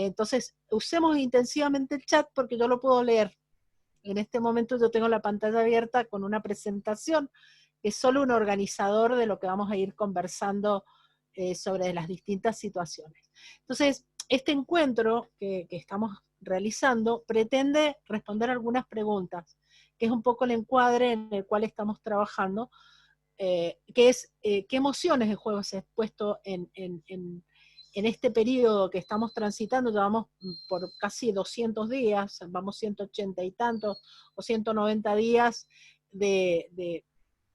Entonces, usemos intensivamente el chat porque yo lo puedo leer. En este momento yo tengo la pantalla abierta con una presentación que es solo un organizador de lo que vamos a ir conversando sobre las distintas situaciones. Entonces, este encuentro que estamos realizando pretende responder algunas preguntas, que es un poco el encuadre en el cual estamos trabajando, que es qué emociones el juego se ha expuesto en este periodo que estamos transitando. Llevamos por casi 200 días, vamos 180 y tantos o 190 días de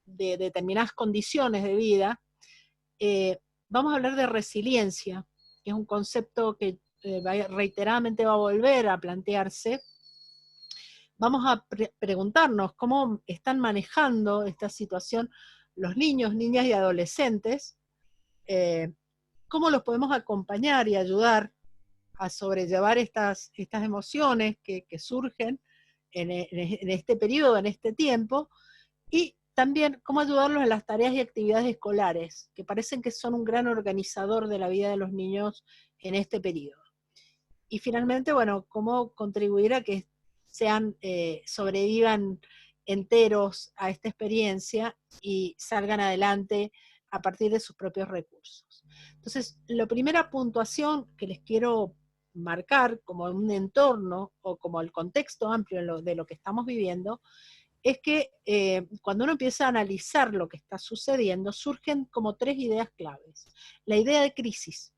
determinadas condiciones de vida. Vamos a hablar de resiliencia, que es un concepto que reiteradamente va a volver a plantearse. Vamos a preguntarnos cómo están manejando esta situación los niños, niñas y adolescentes, cómo los podemos acompañar y ayudar a sobrellevar estas emociones que surgen en este periodo, en este tiempo, y también cómo ayudarlos en las tareas y actividades escolares, que parecen que son un gran organizador de la vida de los niños en este periodo. Y finalmente, bueno, cómo contribuir a que sobrevivan enteros a esta experiencia y salgan adelante a partir de sus propios recursos. Entonces, la primera puntuación que les quiero marcar como un entorno o como el contexto amplio de lo que estamos viviendo, es que cuando uno empieza a analizar lo que está sucediendo, surgen como 3 ideas claves. La idea de crisis.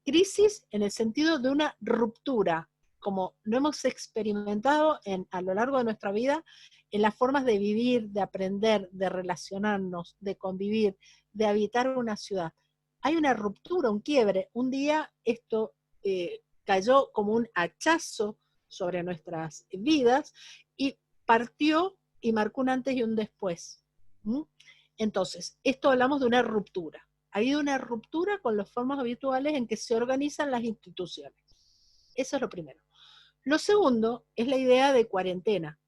Crisis en el sentido de una ruptura, como lo hemos experimentado a lo largo de nuestra vida, en las formas de vivir, de aprender, de relacionarnos, de convivir, de habitar una ciudad. Hay una ruptura, un quiebre. Un día esto cayó como un hachazo sobre nuestras vidas y partió y marcó un antes y un después. Entonces, esto hablamos de una ruptura. Ha habido una ruptura con las formas habituales en que se organizan las instituciones. Eso es lo primero. Lo segundo es la idea de cuarentena.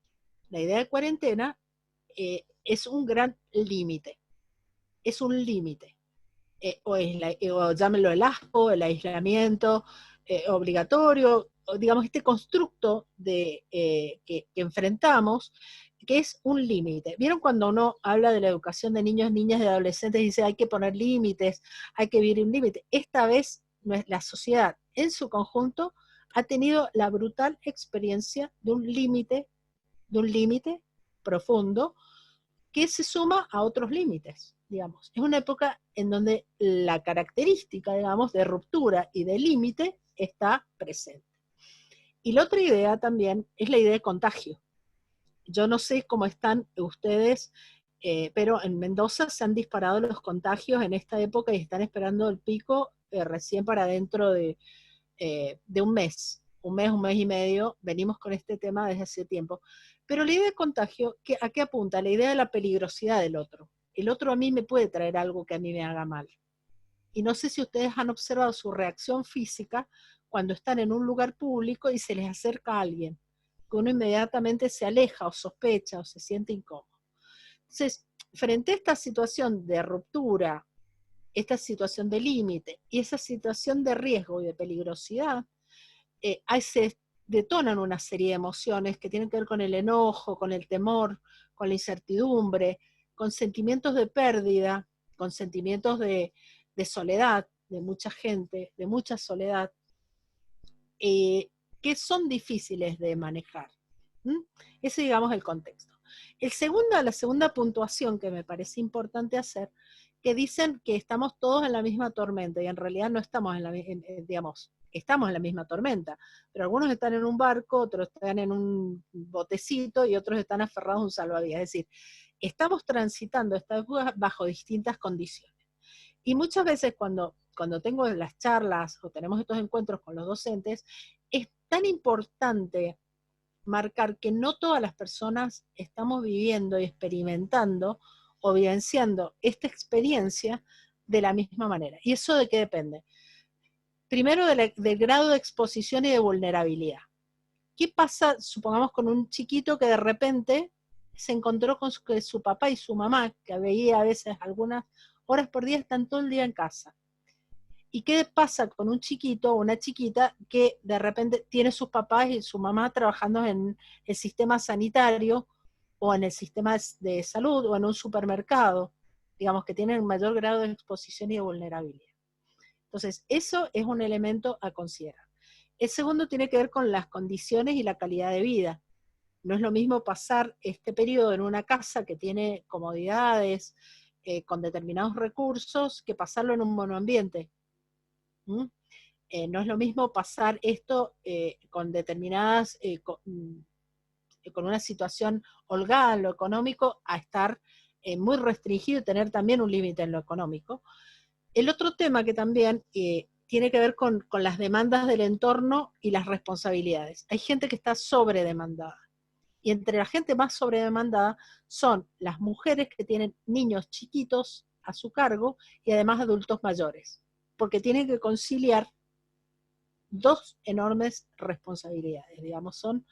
La idea de cuarentena es un gran límite. Es un límite. O llámenlo el asco, el aislamiento obligatorio, o digamos este constructo que enfrentamos, que es un límite. ¿Vieron cuando uno habla de la educación de niños, niñas y adolescentes y dice hay que poner límites, hay que vivir un límite? Esta vez la sociedad en su conjunto ha tenido la brutal experiencia de un límite profundo que se suma a otros límites, digamos. Es una época en donde la característica, digamos, de ruptura y de límite está presente. Y la otra idea también es la idea de contagio. Yo no sé cómo están ustedes, pero en Mendoza se han disparado los contagios en esta época y están esperando el pico recién para dentro de un mes, un mes y medio. Venimos con este tema desde hace tiempo. Pero la idea de contagio, ¿a qué apunta? La idea de la peligrosidad del otro. El otro a mí me puede traer algo que a mí me haga mal. Y no sé si ustedes han observado su reacción física cuando están en un lugar público y se les acerca a alguien, que uno inmediatamente se aleja o sospecha o se siente incómodo. Entonces, frente a esta situación de ruptura, esta situación de límite y esa situación de riesgo y de peligrosidad, ahí se detonan una serie de emociones que tienen que ver con el enojo, con el temor, con la incertidumbre, con sentimientos de pérdida, con sentimientos de soledad, de mucha gente, de mucha soledad, que son difíciles de manejar. Ese, digamos, el contexto. La segunda puntuación que me parece importante hacer, que dicen que estamos todos en la misma tormenta, y en realidad no estamos estamos en la misma tormenta, pero algunos están en un barco, otros están en un botecito y otros están aferrados a un salvavidas. Es decir, estamos transitando esta época bajo distintas condiciones. Y muchas veces cuando tengo las charlas o tenemos estos encuentros con los docentes, es tan importante marcar que no todas las personas estamos viviendo y experimentando o vivenciando esta experiencia de la misma manera. ¿Y eso de qué depende? Primero, del grado de exposición y de vulnerabilidad. ¿Qué pasa, supongamos, con un chiquito que de repente se encontró con su papá y su mamá, que veía a veces algunas horas por día, están todo el día en casa? ¿Y qué pasa con un chiquito o una chiquita que de repente tiene sus papás y su mamá trabajando en el sistema sanitario o en el sistema de salud o en un supermercado? Digamos que tienen mayor grado de exposición y de vulnerabilidad. Entonces, eso es un elemento a considerar. El segundo tiene que ver con las condiciones y la calidad de vida. No es lo mismo pasar este periodo en una casa que tiene comodidades, con determinados recursos, que pasarlo en un monoambiente. ¿Mm? No es lo mismo pasar esto con determinadas, con una situación holgada en lo económico, a estar muy restringido y tener también un límite en lo económico. El otro tema que también tiene que ver con las demandas del entorno y las responsabilidades. Hay gente que está sobredemandada. Y entre la gente más sobredemandada son las mujeres que tienen niños chiquitos a su cargo y además adultos mayores, porque tienen que conciliar dos enormes responsabilidades, digamos, son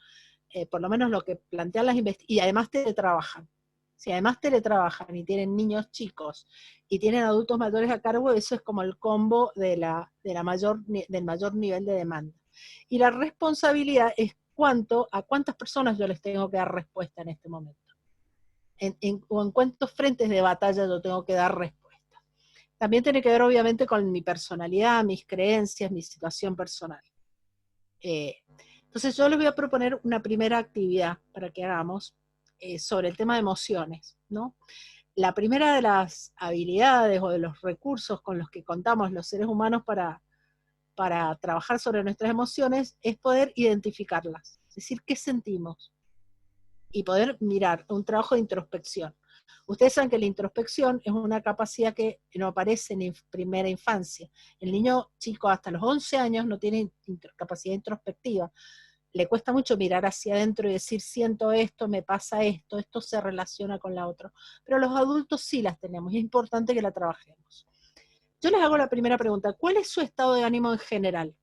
por lo menos lo que plantean las investigaciones, y además teletrabajan. Si además teletrabajan y tienen niños chicos y tienen adultos mayores a cargo, eso es como el combo del mayor nivel de demanda. Y la responsabilidad es a cuántas personas yo les tengo que dar respuesta en este momento. O en cuántos frentes de batalla yo tengo que dar respuesta. También tiene que ver obviamente con mi personalidad, mis creencias, mi situación personal. Entonces yo les voy a proponer una primera actividad para que hagamos sobre el tema de emociones, ¿no? La primera de las habilidades o de los recursos con los que contamos los seres humanos para trabajar sobre nuestras emociones es poder identificarlas, es decir, qué sentimos, y poder mirar un trabajo de introspección. Ustedes saben que la introspección es una capacidad que no aparece en primera infancia. El niño chico hasta los 11 años no tiene capacidad introspectiva. Le cuesta mucho mirar hacia adentro y decir, siento esto, me pasa esto, esto se relaciona con la otra. Pero los adultos sí las tenemos y es importante que la trabajemos. Yo les hago la primera pregunta, ¿cuál es su estado de ánimo en general?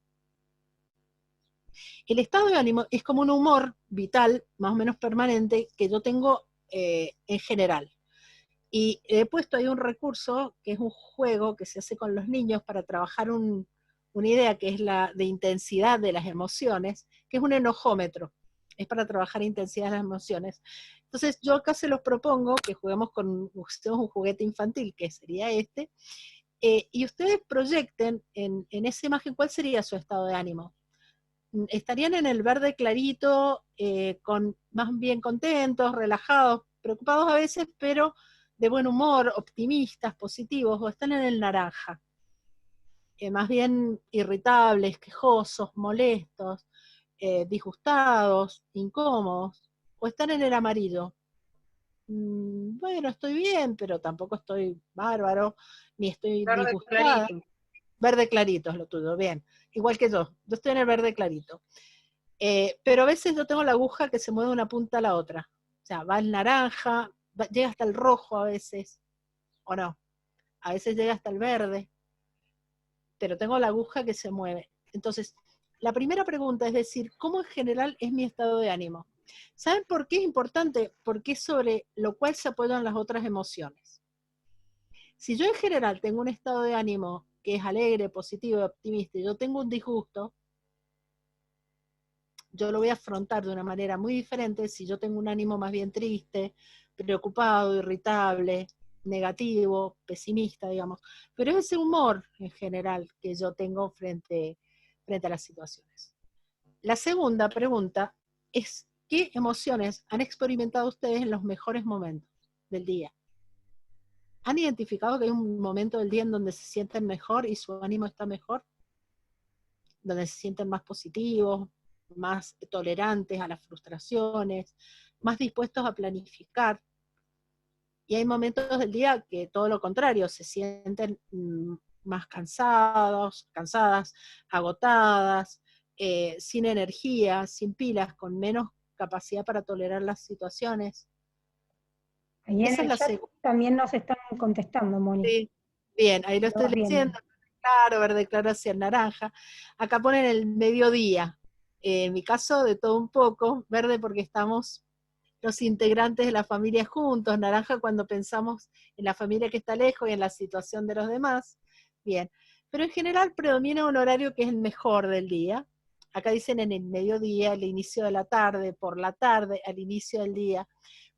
El estado de ánimo es como un humor vital, más o menos permanente, que yo tengo en general. Y he puesto ahí un recurso, que es un juego que se hace con los niños para trabajar una idea que es la de intensidad de las emociones, que es un enojómetro. Es para trabajar intensidad de las emociones. Entonces yo acá se los propongo que juguemos con un juguete infantil, que sería este, y ustedes proyecten en esa imagen cuál sería su estado de ánimo. Estarían en el verde clarito, más bien contentos, relajados, preocupados a veces, pero de buen humor, optimistas, positivos, o están en el naranja, más bien irritables, quejosos, molestos, disgustados, incómodos, o están en el amarillo. Bueno, estoy bien, pero tampoco estoy bárbaro, ni estoy Verde disgustada. clarito. Verde clarito es lo tuyo, bien. Igual que yo estoy en el verde clarito. Pero a veces yo tengo la aguja que se mueve de una punta a la otra. O sea, va el naranja, llega hasta el rojo a veces, o no. A veces llega hasta el verde, pero tengo la aguja que se mueve. Entonces, la primera pregunta es decir, ¿cómo en general es mi estado de ánimo? ¿Saben por qué es importante? Porque es sobre lo cual se apoyan las otras emociones. Si yo en general tengo un estado de ánimo que es alegre, positivo, optimista, y yo tengo un disgusto, yo lo voy a afrontar de una manera muy diferente si yo tengo un ánimo más bien triste, preocupado, irritable, negativo, pesimista, digamos. Pero es ese humor en general que yo tengo frente a las situaciones. La segunda pregunta es, ¿qué emociones han experimentado ustedes en los mejores momentos del día? ¿Han identificado que hay un momento del día en donde se sienten mejor y su ánimo está mejor? Donde se sienten más positivos, más tolerantes a las frustraciones, más dispuestos a planificar. Y hay momentos del día que todo lo contrario, se sienten más cansadas, agotadas, sin energía, sin pilas, con menos capacidad para tolerar las situaciones. Ahí en Esa es el la chat segunda. también nos están contestando, Moni. Sí. Bien, ahí lo Lo estoy vas viendo. leyendo, claro, verde claro hacia el naranja. Acá ponen el mediodía. En mi caso, de todo un poco, verde porque estamos los integrantes de la familia juntos, naranja cuando pensamos en la familia que está lejos y en la situación de los demás. Bien, pero en general predomina un horario que es el mejor del día. Acá dicen en el mediodía, el inicio de la tarde, por la tarde, al inicio del día.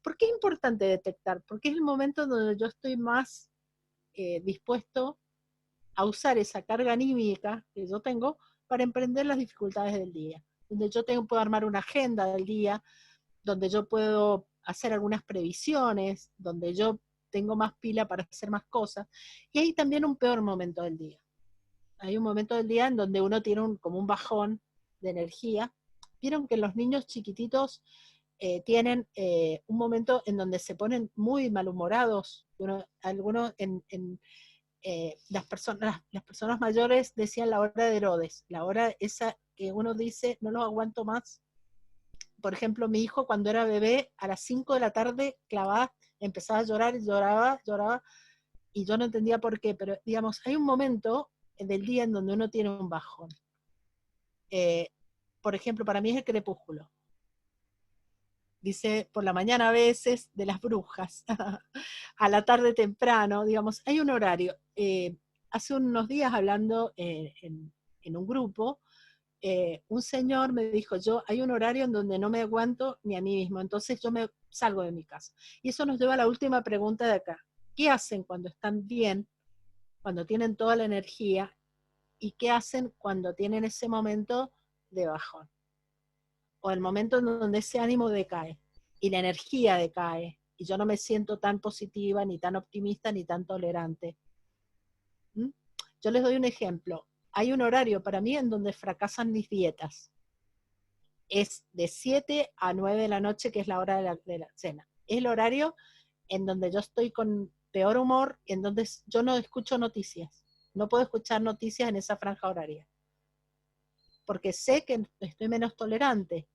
¿Por qué es importante detectar? Porque es el momento donde yo estoy más dispuesto a usar esa carga anímica que yo tengo para emprender las dificultades del día. Donde yo puedo armar una agenda del día, donde yo puedo hacer algunas previsiones, donde yo tengo más pila para hacer más cosas. Y hay también un peor momento del día. Hay un momento del día en donde uno tiene como un bajón de energía. Vieron que los niños chiquititos tienen un momento en donde se ponen muy malhumorados. Algunos las personas mayores decían la hora de Herodes, la hora esa que uno dice, no lo aguanto más. Por ejemplo, mi hijo cuando era bebé, a las 5 de la tarde, clavada, empezaba a llorar y lloraba, y yo no entendía por qué, pero digamos, hay un momento del día en donde uno tiene un bajón. Por ejemplo, para mí es el crepúsculo. Dice por la mañana a veces de las brujas, a la tarde temprano, digamos, hay un horario. Hace unos días hablando en un grupo, un señor me dijo, hay un horario en donde no me aguanto ni a mí mismo, entonces yo me salgo de mi casa. Y eso nos lleva a la última pregunta de acá. ¿Qué hacen cuando están bien, cuando tienen toda la energía? ¿Y qué hacen cuando tienen ese momento de bajón? O el momento en donde ese ánimo decae y la energía decae y yo no me siento tan positiva, ni tan optimista, ni tan tolerante. ¿Mm? Yo les doy un ejemplo. Hay un horario para mí en donde fracasan mis dietas. Es de 7 a 9 de la noche, que es la hora de la cena. Es el horario en donde yo estoy con peor humor, en donde yo no escucho noticias. No puedo escuchar noticias en esa franja horaria. Porque sé que estoy menos tolerante.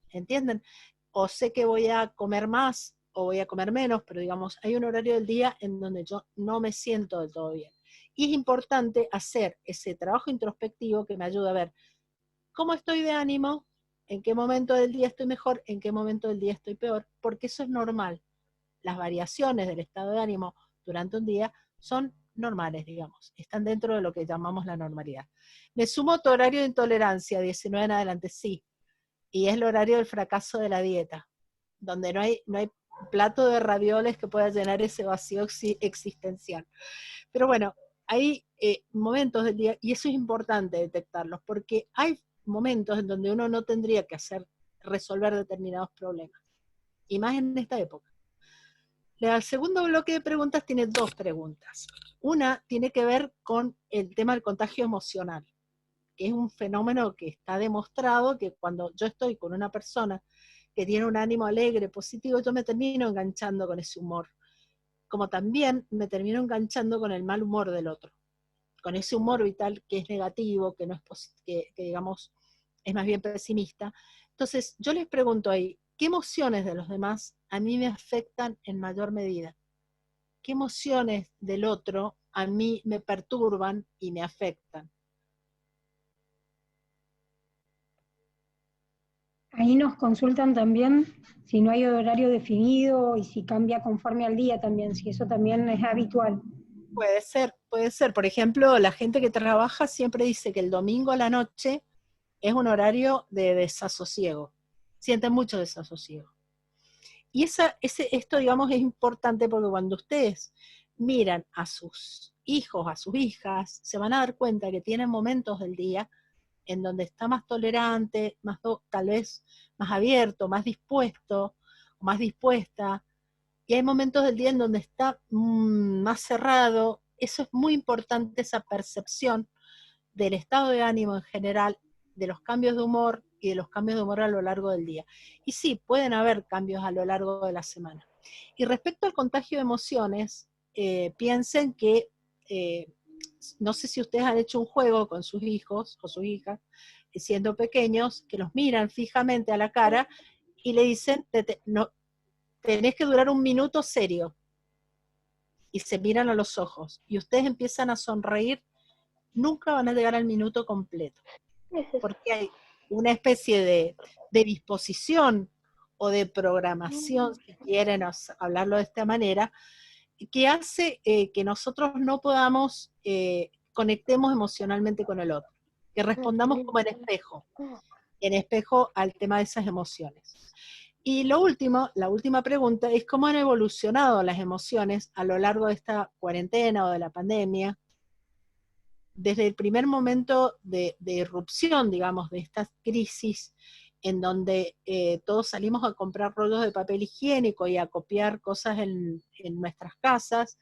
¿Entienden? O sé que voy a comer más o voy a comer menos, pero digamos, hay un horario del día en donde yo no me siento del todo bien. Y es importante hacer ese trabajo introspectivo que me ayuda a ver cómo estoy de ánimo, en qué momento del día estoy mejor, en qué momento del día estoy peor, porque eso es normal. Las variaciones del estado de ánimo durante un día son normales, digamos, están dentro de lo que llamamos la normalidad. Me sumo a tu horario de intolerancia, 19 en adelante, sí, y es el horario del fracaso de la dieta, donde no hay plato de ravioles que pueda llenar ese vacío existencial. Pero bueno, hay momentos del día, y eso es importante detectarlos, porque hay momentos en donde uno no tendría que resolver determinados problemas, y más en esta época. El segundo bloque de preguntas tiene dos preguntas. Una tiene que ver con el tema del contagio emocional, que es un fenómeno que está demostrado que cuando yo estoy con una persona que tiene un ánimo alegre, positivo, yo me termino enganchando con ese humor, como también me termino enganchando con el mal humor del otro, con ese humor vital que es negativo, que no es que digamos es más bien pesimista. Entonces yo les pregunto ahí, ¿qué emociones de los demás a mí me afectan en mayor medida? ¿Qué emociones del otro a mí me perturban y me afectan? Ahí nos consultan también si no hay horario definido y si cambia conforme al día también, si eso también es habitual. Puede ser, puede ser. Por ejemplo, la gente que trabaja siempre dice que el domingo a la noche es un horario de desasosiego. Sienten mucho desasosiego. Y esto, digamos, es importante porque cuando ustedes miran a sus hijos, a sus hijas, se van a dar cuenta que tienen momentos del día en donde está más tolerante, tal vez más abierto, más dispuesto, más dispuesta, y hay momentos del día en donde está más cerrado. Eso es muy importante, esa percepción del estado de ánimo en general, de los cambios de humor y de los cambios de humor a lo largo del día. Y sí, pueden haber cambios a lo largo de la semana. Y respecto al contagio de emociones, piensen que, no sé si ustedes han hecho un juego con sus hijos o sus hijas, siendo pequeños, que los miran fijamente a la cara y le dicen, no, tenés que durar 1 minuto serio, y se miran a los ojos, y ustedes empiezan a sonreír, nunca van a llegar al minuto completo, porque hay una especie de disposición o de programación, si quieren hablarlo de esta manera, que hace que nosotros no podamos conectemos emocionalmente con el otro, que respondamos como en espejo al tema de esas emociones. Y lo último, la última pregunta es cómo han evolucionado las emociones a lo largo de esta cuarentena o de la pandemia, desde el primer momento de irrupción, digamos, de esta crisis, en donde todos salimos a comprar rollos de papel higiénico y a copiar cosas en nuestras casas,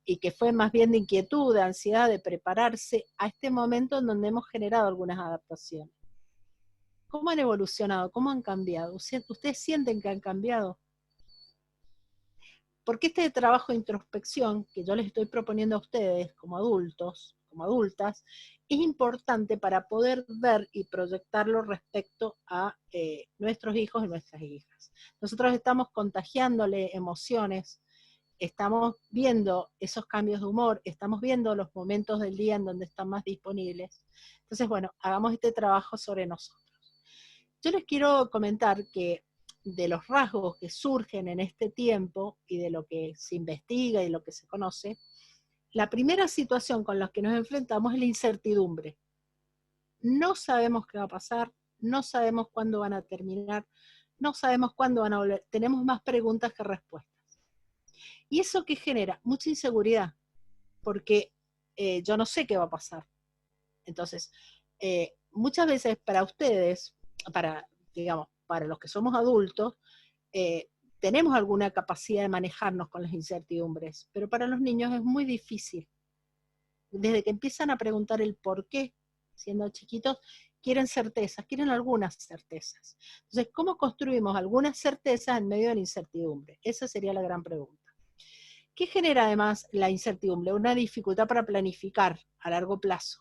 y que fue más bien de inquietud, de ansiedad, de prepararse, a este momento en donde hemos generado algunas adaptaciones. ¿Cómo han evolucionado? ¿Cómo han cambiado? ¿Ustedes sienten que han cambiado? Porque este trabajo de introspección que yo les estoy proponiendo a ustedes como adultos, como adultas, es importante para poder ver y proyectarlo respecto a nuestros hijos y nuestras hijas. Nosotros estamos contagiándole emociones, estamos viendo esos cambios de humor, estamos viendo los momentos del día en donde están más disponibles. Entonces, bueno, hagamos este trabajo sobre nosotros. Yo les quiero comentar que de los rasgos que surgen en este tiempo y de lo que se investiga y lo que se conoce, la primera situación con la que nos enfrentamos es la incertidumbre. No sabemos qué va a pasar, no sabemos cuándo van a terminar, no sabemos cuándo van a volver, tenemos más preguntas que respuestas. ¿Y eso qué genera? Mucha inseguridad, porque yo no sé qué va a pasar. Entonces, muchas veces para ustedes, digamos, para los que somos adultos, tenemos alguna capacidad de manejarnos con las incertidumbres, pero para los niños es muy difícil. Desde que empiezan a preguntar el por qué, siendo chiquitos, quieren certezas, quieren algunas certezas. Entonces, ¿cómo construimos algunas certezas en medio de la incertidumbre? Esa sería la gran pregunta. ¿Qué genera además la incertidumbre? Una dificultad para planificar a largo plazo.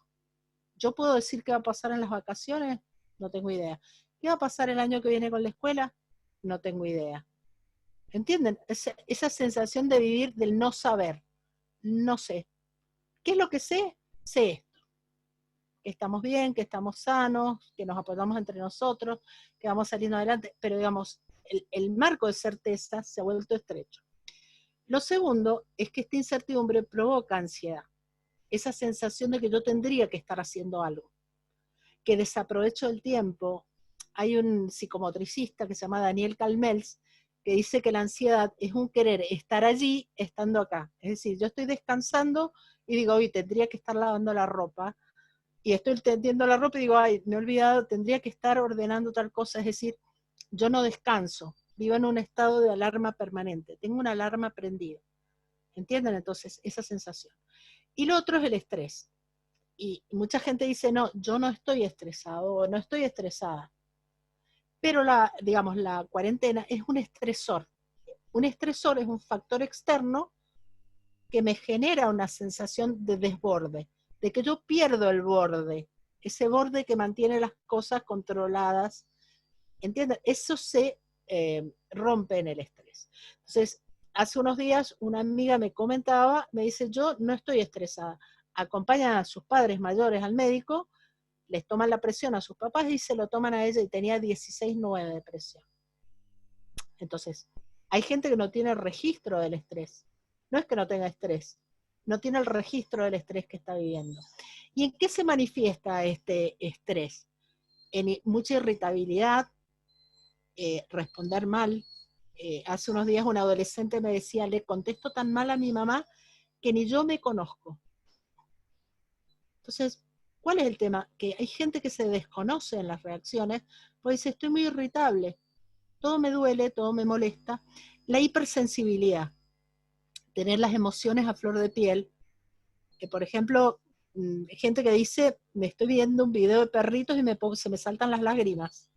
¿Yo puedo decir qué va a pasar en las vacaciones? No tengo idea. ¿Qué va a pasar el año que viene con la escuela? No tengo idea. ¿Entienden? Esa sensación de vivir del no saber. No sé. ¿Qué es lo que sé? Sé esto. Que estamos bien, que estamos sanos, que nos apoyamos entre nosotros, que vamos saliendo adelante, pero digamos, el marco de certeza se ha vuelto estrecho. Lo segundo es que esta incertidumbre provoca ansiedad. Esa sensación de que yo tendría que estar haciendo algo, que desaprovecho el tiempo. Hay un psicomotricista que se llama Daniel Calmels, que dice que la ansiedad es un querer estar allí estando acá. Es decir, yo estoy descansando y digo, hoy tendría que estar lavando la ropa, y estoy tendiendo la ropa y digo, ay, me he olvidado, tendría que estar ordenando tal cosa. Es decir, yo no descanso, vivo en un estado de alarma permanente, tengo una alarma prendida. ¿Entienden? Entonces, esa sensación. Y lo otro es el estrés. Y mucha gente dice, no, yo no estoy estresado o no estoy estresada. Pero digamos, la cuarentena es un estresor. Un estresor es un factor externo que me genera una sensación de desborde, de que yo pierdo el borde, ese borde que mantiene las cosas controladas. ¿Entienden? Eso se rompe en el estrés. Entonces, hace unos días una amiga me comentaba, me dice, yo no estoy estresada. Acompañan a sus padres mayores al médico, les toman la presión a sus papás y se lo toman a ella, y tenía 16,9 de presión. Entonces, hay gente que no tiene registro del estrés. No es que no tenga estrés, no tiene el registro del estrés que está viviendo. ¿Y en qué se manifiesta este estrés? En mucha irritabilidad, responder mal. Hace unos días un adolescente me decía, le contesto tan mal a mi mamá que ni yo me conozco. Entonces, ¿cuál es el tema? Que hay gente que se desconoce en las reacciones, pues dice, estoy muy irritable, todo me duele, todo me molesta. La hipersensibilidad, tener las emociones a flor de piel, que por ejemplo, gente que dice, me estoy viendo un video de perritos y se me saltan las lágrimas.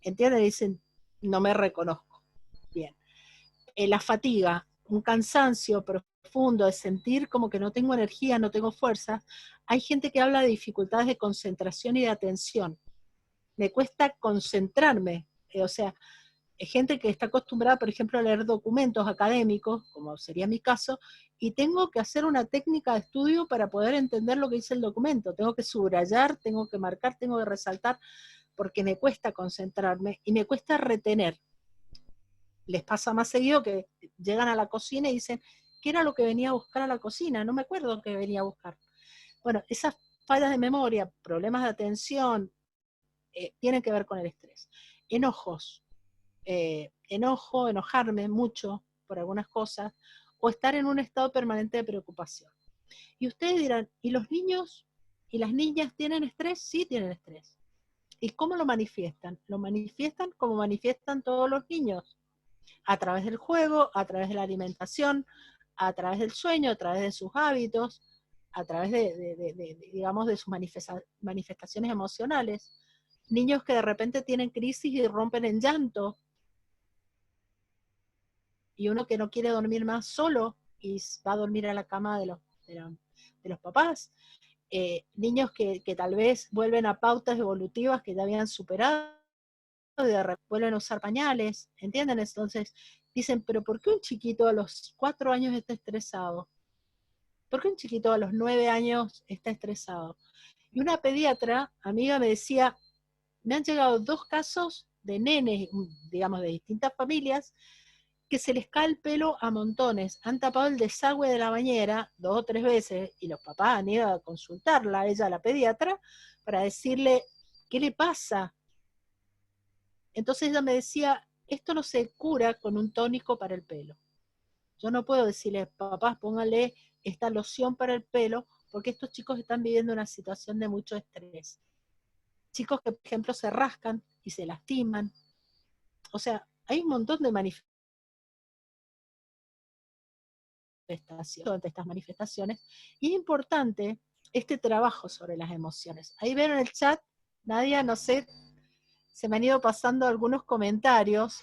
¿Entienden? Dicen, no me reconozco. Bien. La fatiga, un cansancio profundo de sentir como que no tengo energía, no tengo fuerza. Hay gente que habla de dificultades de concentración y de atención. Me cuesta concentrarme, o sea, hay gente que está acostumbrada, por ejemplo, a leer documentos académicos, como sería mi caso, y tengo que hacer una técnica de estudio para poder entender lo que dice el documento. Tengo que subrayar, tengo que marcar, tengo que resaltar, porque me cuesta concentrarme y me cuesta retener. Les pasa más seguido que llegan a la cocina y dicen, ¿qué era lo que venía a buscar a la cocina? No me acuerdo qué venía a buscar. Bueno, esas fallas de memoria, problemas de atención, tienen que ver con el estrés. Enojos, enojarme mucho por algunas cosas, o estar en un estado permanente de preocupación. Y ustedes dirán, ¿y los niños y las niñas tienen estrés? Sí tienen estrés. ¿Y cómo lo manifiestan? Lo manifiestan como manifiestan todos los niños, a través del juego, a través de la alimentación, a través del sueño, a través de sus hábitos, a través digamos, de sus manifestaciones emocionales. Niños que de repente tienen crisis y rompen en llanto, y uno que no quiere dormir más solo y va a dormir a la cama de los papás. Niños que tal vez vuelven a pautas evolutivas que ya habían superado, y de repente vuelven a usar pañales, ¿entienden? Entonces dicen, pero ¿por qué un chiquito a los 4 años está estresado? ¿Por qué un chiquito a los 9 años está estresado? Y una pediatra, amiga, me decía, me han llegado 2 casos de nenes, digamos, de distintas familias, que se les cae el pelo a montones, han tapado el desagüe de la bañera 2 o 3 veces, y los papás han ido a consultarla, a ella, la pediatra, para decirle, ¿qué le pasa? Entonces ella me decía, esto no se cura con un tónico para el pelo. Yo no puedo decirle, papás, póngale esta loción para el pelo, porque estos chicos están viviendo una situación de mucho estrés. Chicos que, por ejemplo, se rascan y se lastiman. O sea, hay un montón de ante estas manifestaciones, y es importante este trabajo sobre las emociones. Ahí ven en el chat, Nadia, no sé, se me han ido pasando algunos comentarios,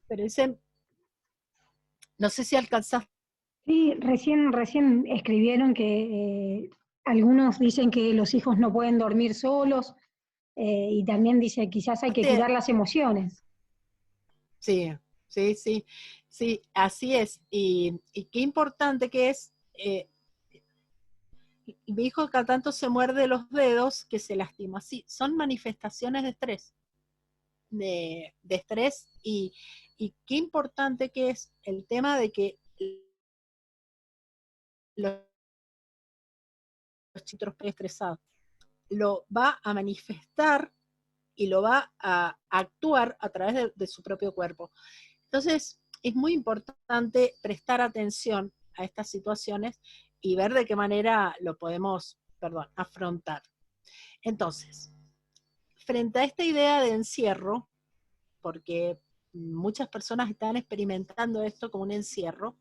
pero dicen, no sé si alcanzaste. Sí, recién escribieron que algunos dicen que los hijos no pueden dormir solos, y también dice quizás hay que curar las emociones. Sí, sí, sí, sí, así es. Y qué importante que es, mi hijo cada tanto se muerde los dedos que se lastima. Sí, son manifestaciones de estrés, de estrés, y qué importante que es el tema de que los chicos estresados lo va a manifestar y lo va a actuar a través de su propio cuerpo. Entonces, es muy importante prestar atención a estas situaciones y ver de qué manera lo podemos, afrontar. Entonces, frente a esta idea de encierro, porque muchas personas están experimentando esto como un encierro,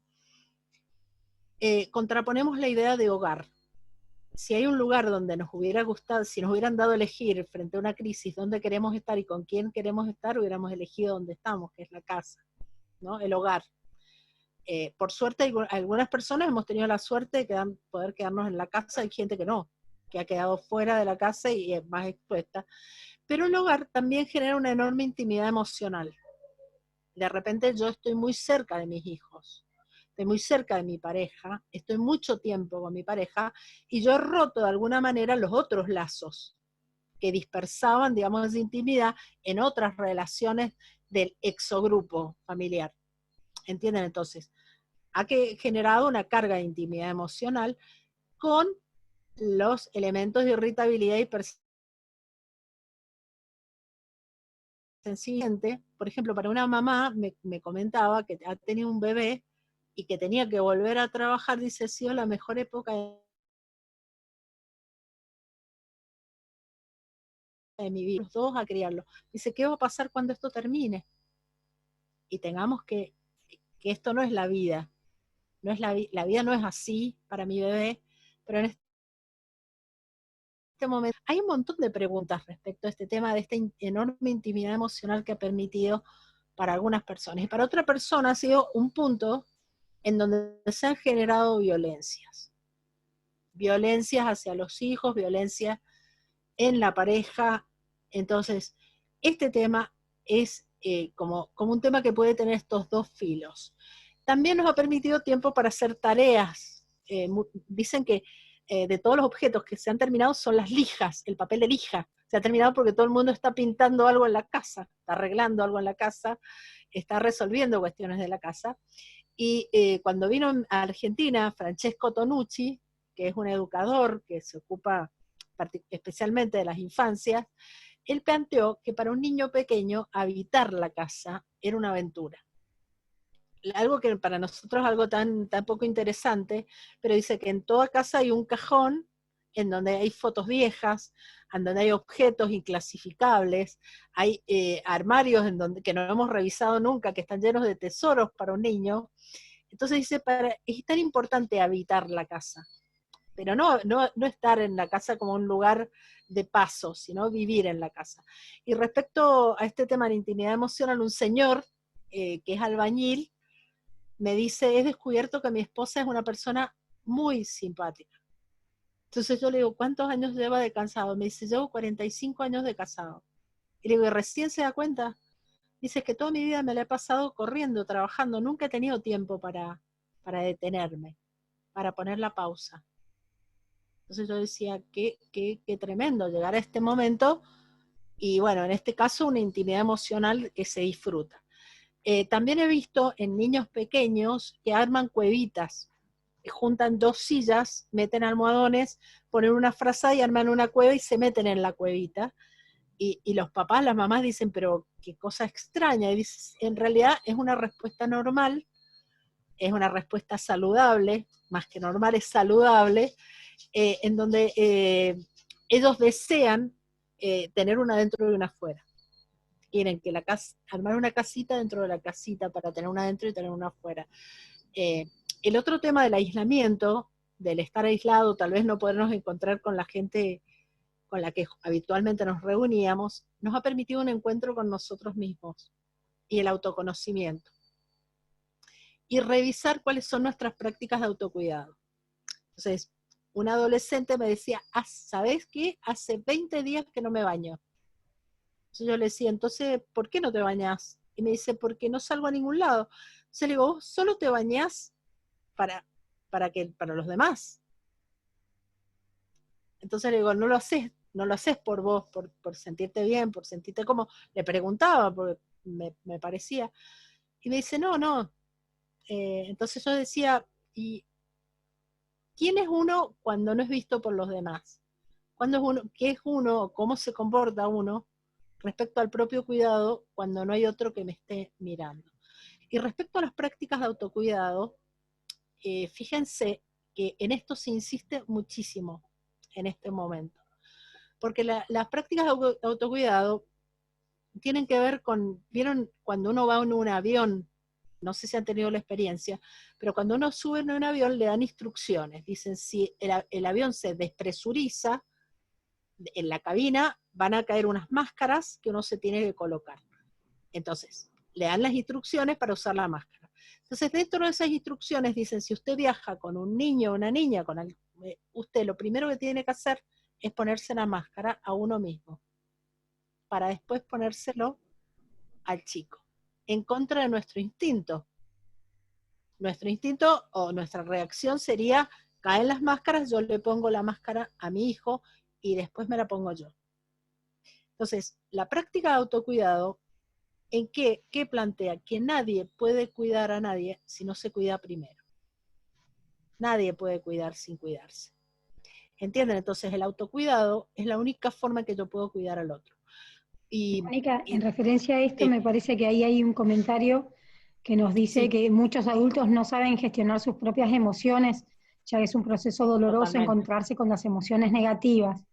contraponemos la idea de hogar. Si hay un lugar donde nos hubiera gustado, si nos hubieran dado a elegir frente a una crisis dónde queremos estar y con quién queremos estar, hubiéramos elegido donde estamos, que es la casa, ¿no? El hogar. Por suerte, algunas personas hemos tenido la suerte de poder quedarnos en la casa, hay gente que no, que ha quedado fuera de la casa y es más expuesta. Pero el hogar también genera una enorme intimidad emocional. De repente yo estoy muy cerca de mis hijos, estoy muy cerca de mi pareja, estoy mucho tiempo con mi pareja, y yo he roto de alguna manera los otros lazos que dispersaban, digamos, esa intimidad en otras relaciones del exogrupo familiar. ¿Entienden? Entonces, ha generado una carga de intimidad emocional con los elementos de irritabilidad y hipersensibilidad. Por ejemplo, para una mamá me comentaba que ha tenido un bebé y que tenía que volver a trabajar, dice, ha sido la mejor época de mi vida, los dos a criarlo. Dice, ¿qué va a pasar cuando esto termine? Y tengamos que esto no es la vida, no es la vida no es así para mi bebé, pero en este momento hay un montón de preguntas respecto a este tema de esta enorme intimidad emocional que ha permitido para algunas personas. Y para otra persona ha sido un punto en donde se han generado violencias. Violencias hacia los hijos, violencias en la pareja. Entonces, este tema es como un tema que puede tener estos dos filos. También nos ha permitido tiempo para hacer tareas. Dicen que de todos los objetos que se han terminado son las lijas, el papel de lija. Se ha terminado porque todo el mundo está pintando algo en la casa, está arreglando algo en la casa, está resolviendo cuestiones de la casa. Y cuando vino a Argentina Francesco Tonucci, que es un educador que se ocupa especialmente de las infancias, él planteó que para un niño pequeño habitar la casa era una aventura. Algo que para nosotros es algo tan poco interesante, pero dice que en toda casa hay un cajón en donde hay fotos viejas, en donde hay objetos inclasificables, hay armarios en donde, que no hemos revisado nunca, que están llenos de tesoros para un niño. Entonces dice, es tan importante habitar la casa, pero no estar en la casa como un lugar de paso, sino vivir en la casa. Y respecto a este tema de intimidad emocional, un señor que es albañil me dice, he descubierto que mi esposa es una persona muy simpática. Entonces yo le digo, ¿cuántos años lleva de casado? Me dice, llevo 45 años de casado. Y le digo, ¿y recién se da cuenta? Dice, que toda mi vida me la he pasado corriendo, trabajando, nunca he tenido tiempo para detenerme, para poner la pausa. Entonces yo decía, qué tremendo llegar a este momento, y bueno, en este caso una intimidad emocional que se disfruta. También he visto en niños pequeños que arman cuevitas, juntan 2 sillas, meten almohadones, ponen una frazada y arman una cueva y se meten en la cuevita. Y los papás, las mamás dicen, pero qué cosa extraña. Y dices, en realidad es una respuesta normal, es una respuesta saludable, más que normal es saludable, en donde ellos desean tener una dentro y una afuera. Quieren que armar una casita dentro de la casita para tener una dentro y tener una afuera. El otro tema del aislamiento, del estar aislado, tal vez no podernos encontrar con la gente con la que habitualmente nos reuníamos, nos ha permitido un encuentro con nosotros mismos y el autoconocimiento. Y revisar cuáles son nuestras prácticas de autocuidado. Entonces, un adolescente me decía, ¿sabés qué? Hace 20 días que no me baño. Entonces yo le decía, entonces, ¿por qué no te bañás? Y me dice, porque no salgo a ningún lado. Entonces le digo, ¿vos solo te bañás para los demás? Entonces le digo, no lo haces por vos, por sentirte bien, por sentirte como, le preguntaba, porque me parecía, y me dice, no. Entonces yo decía, ¿y quién es uno cuando no es visto por los demás? ¿Cuándo es uno? ¿Qué es uno? ¿Cómo se comporta uno respecto al propio cuidado cuando no hay otro que me esté mirando? Y respecto a las prácticas de autocuidado, fíjense que en esto se insiste muchísimo en este momento. Porque las prácticas de autocuidado tienen que ver con, ¿vieron cuando uno va en un avión? No sé si han tenido la experiencia, pero cuando uno sube en un avión le dan instrucciones. Dicen, si el avión se despresuriza, en la cabina van a caer unas máscaras que uno se tiene que colocar. Entonces, le dan las instrucciones para usar la máscara. Entonces, dentro de esas instrucciones dicen, si usted viaja con un niño o una niña, usted lo primero que tiene que hacer es ponerse la máscara a uno mismo, para después ponérselo al chico, en contra de nuestro instinto. Nuestro instinto o nuestra reacción sería, caen las máscaras, yo le pongo la máscara a mi hijo y después me la pongo yo. Entonces, la práctica de autocuidado, ¿en qué plantea? Que nadie puede cuidar a nadie si no se cuida primero. Nadie puede cuidar sin cuidarse. ¿Entienden? Entonces, el autocuidado es la única forma que yo puedo cuidar al otro. Mónica, en referencia a esto, sí. me parece que ahí hay un comentario que nos dice Sí. que muchos adultos no saben gestionar sus propias emociones, ya que es un proceso doloroso Totalmente. encontrarse con las emociones negativas.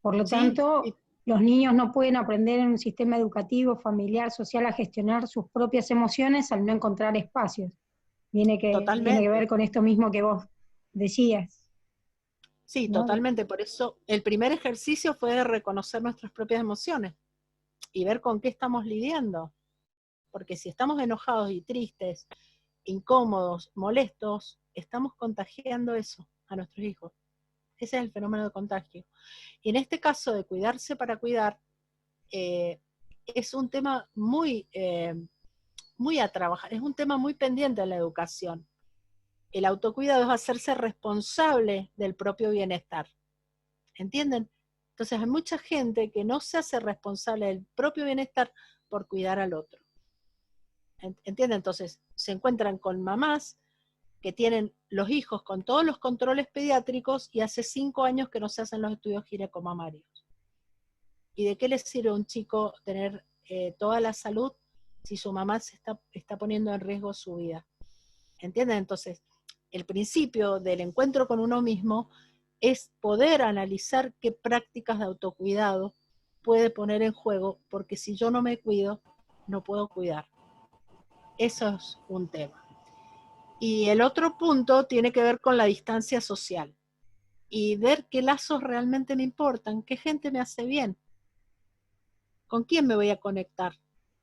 Por lo Sí, tanto, sí. los niños no pueden aprender en un sistema educativo, familiar, social a gestionar sus propias emociones al no encontrar espacios. Tiene que ver con esto mismo que vos decías. Sí, ¿no? totalmente. Por eso el primer ejercicio fue reconocer nuestras propias emociones y ver con qué estamos lidiando. Porque si estamos enojados y tristes, incómodos, molestos, estamos contagiando eso a nuestros hijos. Ese es el fenómeno de contagio. Y en este caso de cuidarse para cuidar, es un tema muy a trabajar, es un tema muy pendiente en la educación. El autocuidado es hacerse responsable del propio bienestar. ¿Entienden? Entonces hay mucha gente que no se hace responsable del propio bienestar por cuidar al otro. ¿Entienden? Entonces se encuentran con mamás que tienen los hijos con todos los controles pediátricos y hace 5 años que no se hacen los estudios ginecomamarios. ¿Y de qué le sirve a un chico tener toda la salud si su mamá se está poniendo en riesgo su vida? ¿Entienden? Entonces, el principio del encuentro con uno mismo es poder analizar qué prácticas de autocuidado puede poner en juego, porque si yo no me cuido, no puedo cuidar. Eso es un tema. Y el otro punto tiene que ver con la distancia social y ver qué lazos realmente me importan, qué gente me hace bien, con quién me voy a conectar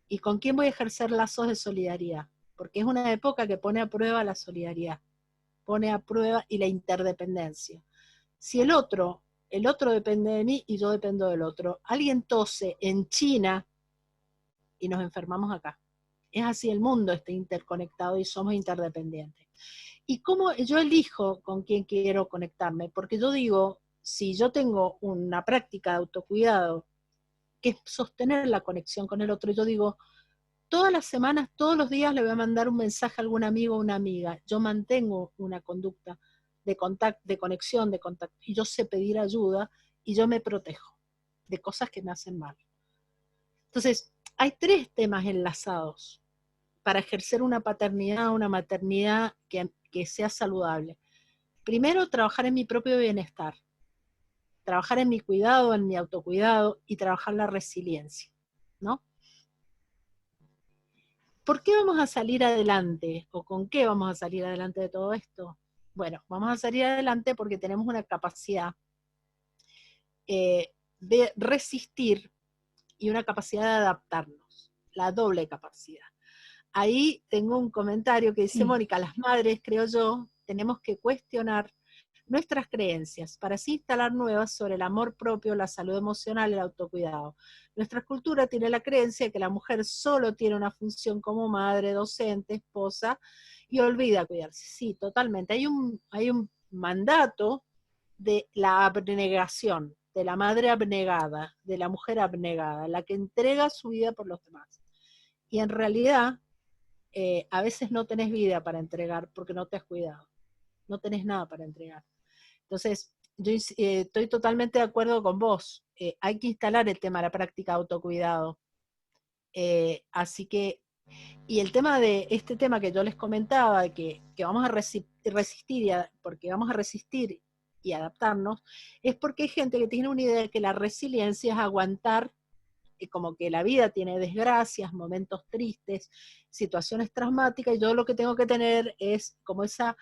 y con quién voy a ejercer lazos de solidaridad, porque es una época que pone a prueba la solidaridad, pone a prueba y la interdependencia. Si el otro depende de mí y yo dependo del otro, alguien tose en China y nos enfermamos acá. Es así, el mundo está interconectado y somos interdependientes. ¿Y cómo yo elijo con quién quiero conectarme? Porque yo digo, si yo tengo una práctica de autocuidado, que es sostener la conexión con el otro, yo digo, todas las semanas, todos los días le voy a mandar un mensaje a algún amigo o una amiga. Yo mantengo una conducta de contacto, de conexión, de contacto, y yo sé pedir ayuda y yo me protejo de cosas que me hacen mal. Entonces, hay 3 temas enlazados para ejercer una paternidad, una maternidad que sea saludable. Primero, trabajar en mi propio bienestar, trabajar en mi cuidado, en mi autocuidado y trabajar la resiliencia, ¿no? ¿Por qué vamos a salir adelante? ¿O con qué vamos a salir adelante de todo esto? Bueno, vamos a salir adelante porque tenemos una capacidad de resistir y una capacidad de adaptarnos, la doble capacidad. Ahí tengo un comentario que dice Mónica, las madres, creo yo, tenemos que cuestionar nuestras creencias para así instalar nuevas sobre el amor propio, la salud emocional y el autocuidado. Nuestra cultura tiene la creencia de que la mujer solo tiene una función como madre, docente, esposa, y olvida cuidarse. Sí, totalmente. Hay un mandato de la abnegación, de la madre abnegada, de la mujer abnegada, la que entrega su vida por los demás. Y en realidad, a veces no tenés vida para entregar porque no te has cuidado. No tenés nada para entregar. Entonces, yo estoy totalmente de acuerdo con vos. Hay que instalar el tema de la práctica de autocuidado. Así que, y el tema de este tema que yo les comentaba, que vamos a resistir, porque vamos a resistir y adaptarnos, es porque hay gente que tiene una idea de que la resiliencia es aguantar, como que la vida tiene desgracias, momentos tristes, situaciones traumáticas, y yo lo que tengo que tener es como esa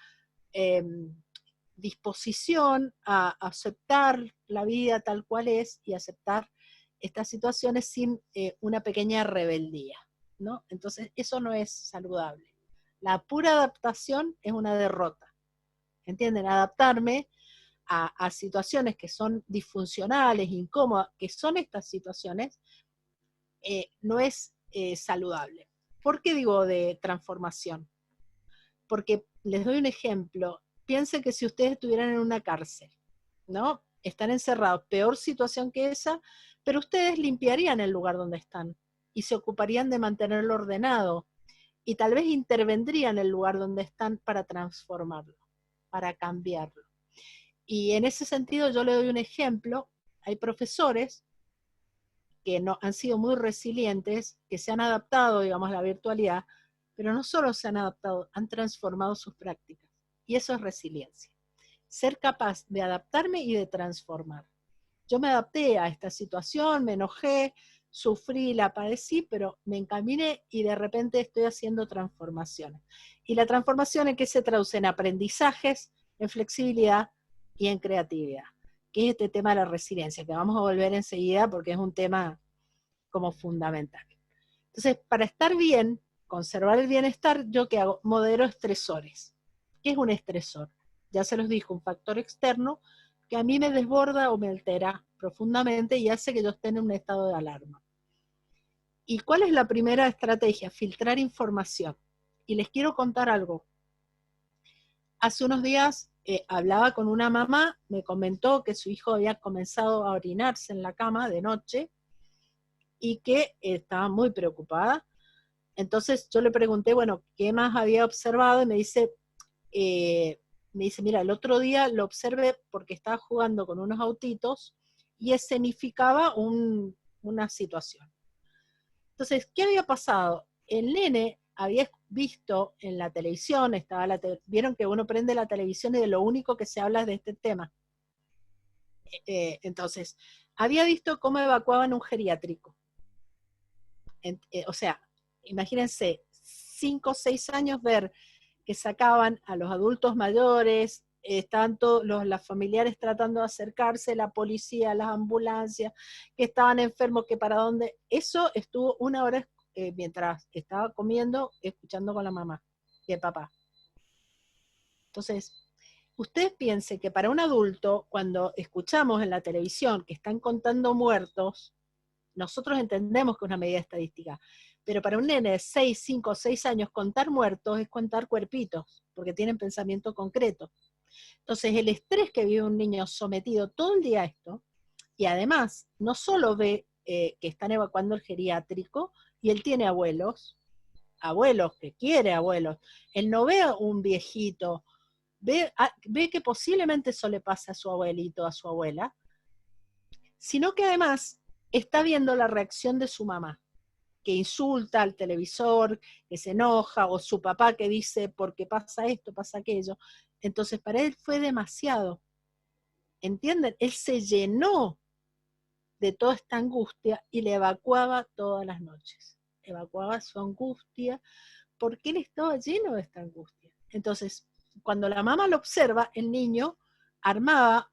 disposición a aceptar la vida tal cual es y aceptar estas situaciones sin una pequeña rebeldía, ¿no? Entonces eso no es saludable. La pura adaptación es una derrota, ¿entienden? Adaptarme a situaciones que son disfuncionales, incómodas, que son estas situaciones, no es saludable. ¿Por qué digo de transformación? Porque les doy un ejemplo. Piensen que si ustedes estuvieran en una cárcel, ¿no? Están encerrados, peor situación que esa, pero ustedes limpiarían el lugar donde están y se ocuparían de mantenerlo ordenado y tal vez intervendrían el lugar donde están para transformarlo, para cambiarlo. Y en ese sentido yo le doy un ejemplo. Hay profesores que no, han sido muy resilientes, que se han adaptado, digamos, a la virtualidad, pero no solo se han adaptado, han transformado sus prácticas. Y eso es resiliencia. Ser capaz de adaptarme y de transformar. Yo me adapté a esta situación, me enojé, sufrí, la padecí, pero me encaminé y de repente estoy haciendo transformaciones. Y la transformación en qué se traduce en aprendizajes, en flexibilidad y en creatividad, que es este tema de la resiliencia, que vamos a volver enseguida porque es un tema como fundamental. Entonces, para estar bien, conservar el bienestar, ¿yo qué hago? Modero estresores. ¿Qué es un estresor? Ya se los dijo, un factor externo que a mí me desborda o me altera profundamente y hace que yo esté en un estado de alarma. ¿Y cuál es la primera estrategia? Filtrar información. Y les quiero contar algo. Hace unos días hablaba con una mamá, me comentó que su hijo había comenzado a orinarse en la cama de noche y que estaba muy preocupada. Entonces yo le pregunté, bueno, ¿qué más había observado? Y me dice, me dice, mira, el otro día lo observé porque estaba jugando con unos autitos y escenificaba una situación. Entonces, ¿qué había pasado? El nene había visto en la televisión, vieron que uno prende la televisión y de lo único que se habla es de este tema. Entonces, había visto cómo evacuaban un geriátrico. O sea, imagínense, 5 o 6 años ver que sacaban a los adultos mayores, estaban todos las familiares tratando de acercarse, la policía, las ambulancias, que estaban enfermos, que para dónde. Eso estuvo 1 hora mientras estaba comiendo, escuchando con la mamá y el papá. Entonces, ustedes piensen que para un adulto, cuando escuchamos en la televisión que están contando muertos, nosotros entendemos que es una medida estadística, pero para un nene de 6, 5, 6 años, contar muertos es contar cuerpitos, porque tienen pensamiento concreto. Entonces, el estrés que vive un niño sometido todo el día a esto, y además, no solo ve que están evacuando el geriátrico, y él tiene abuelos que quiere abuelos, él no ve a un viejito, ve que posiblemente eso le pasa a su abuelito, a su abuela, sino que además está viendo la reacción de su mamá, que insulta al televisor, que se enoja, o su papá que dice, porque pasa esto, pasa aquello. Entonces para él fue demasiado. ¿Entienden? Él se llenó de toda esta angustia y le evacuaba todas las noches. Evacuaba su angustia porque él estaba lleno de esta angustia. Entonces, cuando la mamá lo observa, el niño armaba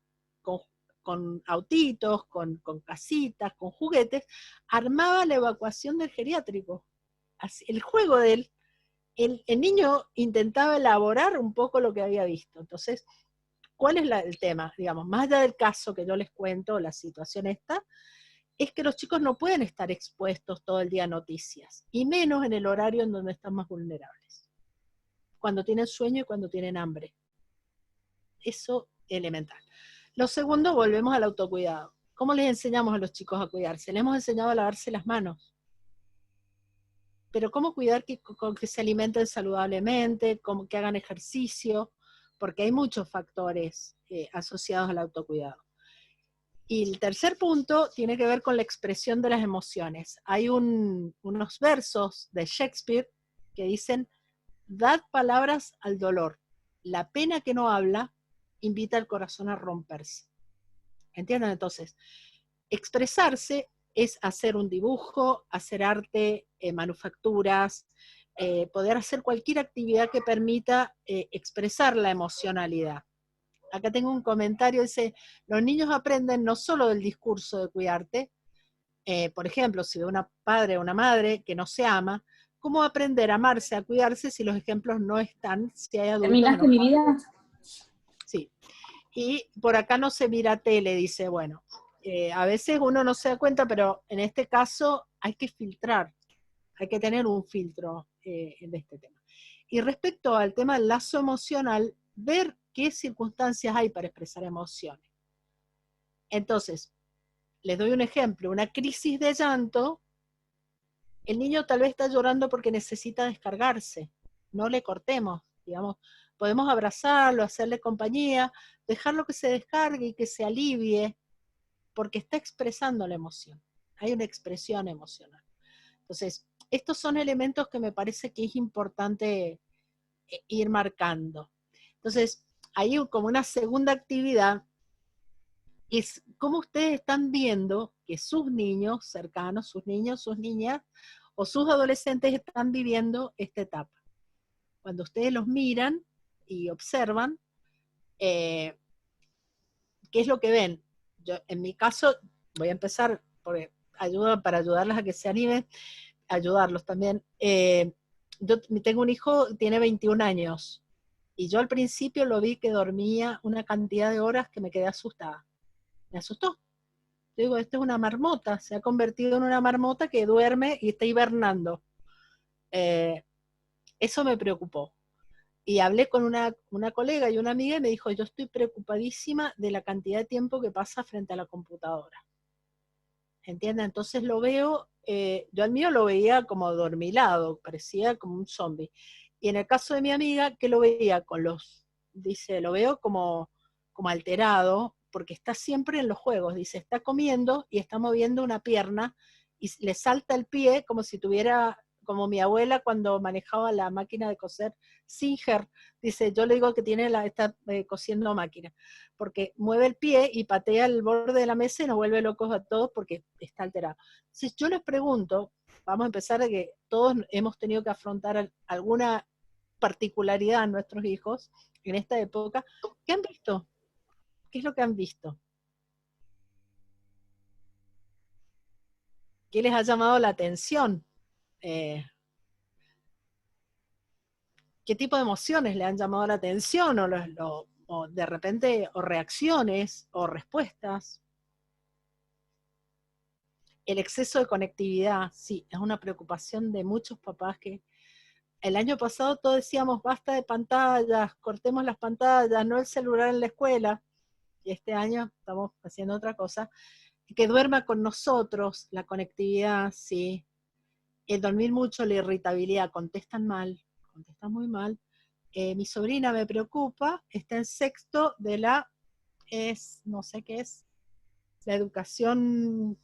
con autitos, con casitas, con juguetes, armaba la evacuación del geriátrico. Así, el juego de él, el niño intentaba elaborar un poco lo que había visto. Entonces, ¿cuál es el tema? Digamos, más allá del caso que yo les cuento, la situación esta, es que los chicos no pueden estar expuestos todo el día a noticias, y menos en el horario en donde están más vulnerables. Cuando tienen sueño y cuando tienen hambre. Eso elemental. Lo segundo, volvemos al autocuidado. ¿Cómo les enseñamos a los chicos a cuidarse? Les hemos enseñado a lavarse las manos. Pero ¿cómo cuidar con que se alimenten saludablemente, que hagan ejercicio? Porque hay muchos factores asociados al autocuidado. Y el tercer punto tiene que ver con la expresión de las emociones. Hay unos versos de Shakespeare que dicen, dad palabras al dolor. La pena que no habla invita al corazón a romperse. ¿Entienden? Entonces, expresarse es hacer un dibujo, hacer arte, manufacturas, poder hacer cualquier actividad que permita expresar la emocionalidad. Acá tengo un comentario, dice, los niños aprenden no solo del discurso de cuidarte, por ejemplo, si ve una padre o una madre que no se ama, ¿cómo aprender a amarse, a cuidarse si los ejemplos no están, si hay adultos ¿Terminaste mi vida? Sí. Y por acá no se mira tele, dice, bueno, a veces uno no se da cuenta, pero en este caso hay que filtrar, hay que tener un filtro de este tema. Y respecto al tema del lazo emocional, ver qué circunstancias hay para expresar emociones. Entonces, les doy un ejemplo, una crisis de llanto, el niño tal vez está llorando porque necesita descargarse, no le cortemos, digamos, podemos abrazarlo, hacerle compañía, dejarlo que se descargue y que se alivie, porque está expresando la emoción, hay una expresión emocional. Entonces, estos son elementos que me parece que es importante ir marcando. Entonces, hay como una segunda actividad, es cómo ustedes están viendo que sus niños cercanos, sus niños, sus niñas, o sus adolescentes están viviendo esta etapa. Cuando ustedes los miran y observan, ¿qué es lo que ven? Yo, en mi caso, voy a empezar para ayudarlas a que se animen, ayudarlos también. Yo tengo un hijo, tiene 21 años, y yo al principio lo vi que dormía una cantidad de horas que me quedé asustada. Me asustó. Yo digo, esto es una marmota, se ha convertido en una marmota que duerme y está hibernando. Eso me preocupó. Y hablé con una colega y una amiga y me dijo, yo estoy preocupadísima de la cantidad de tiempo que pasa frente a la computadora. ¿Entienden? Entonces lo veo, yo al mío lo veía como dormilado, parecía como un zombie. Y en el caso de mi amiga, que lo veía dice, lo veo como alterado, porque está siempre en los juegos, dice, está comiendo y está moviendo una pierna y le salta el pie como si tuviera, como mi abuela cuando manejaba la máquina de coser Singer, dice, yo le digo que está cosiendo máquina, porque mueve el pie y patea el borde de la mesa y nos vuelve locos a todos porque está alterado. Entonces yo les pregunto, vamos a empezar de que todos hemos tenido que afrontar alguna particularidad en nuestros hijos en esta época. ¿Qué han visto? ¿Qué es lo que han visto? ¿Qué les ha llamado la atención? ¿Qué tipo de emociones le han llamado la atención? O de repente, o reacciones, o respuestas. El exceso de conectividad, sí, es una preocupación de muchos papás que el año pasado todos decíamos, basta de pantallas, cortemos las pantallas, no el celular en la escuela, y este año estamos haciendo otra cosa, que duerma con nosotros, la conectividad, sí, el dormir mucho, la irritabilidad, contestan muy mal. Mi sobrina me preocupa, está en sexto de no sé qué es, la educación,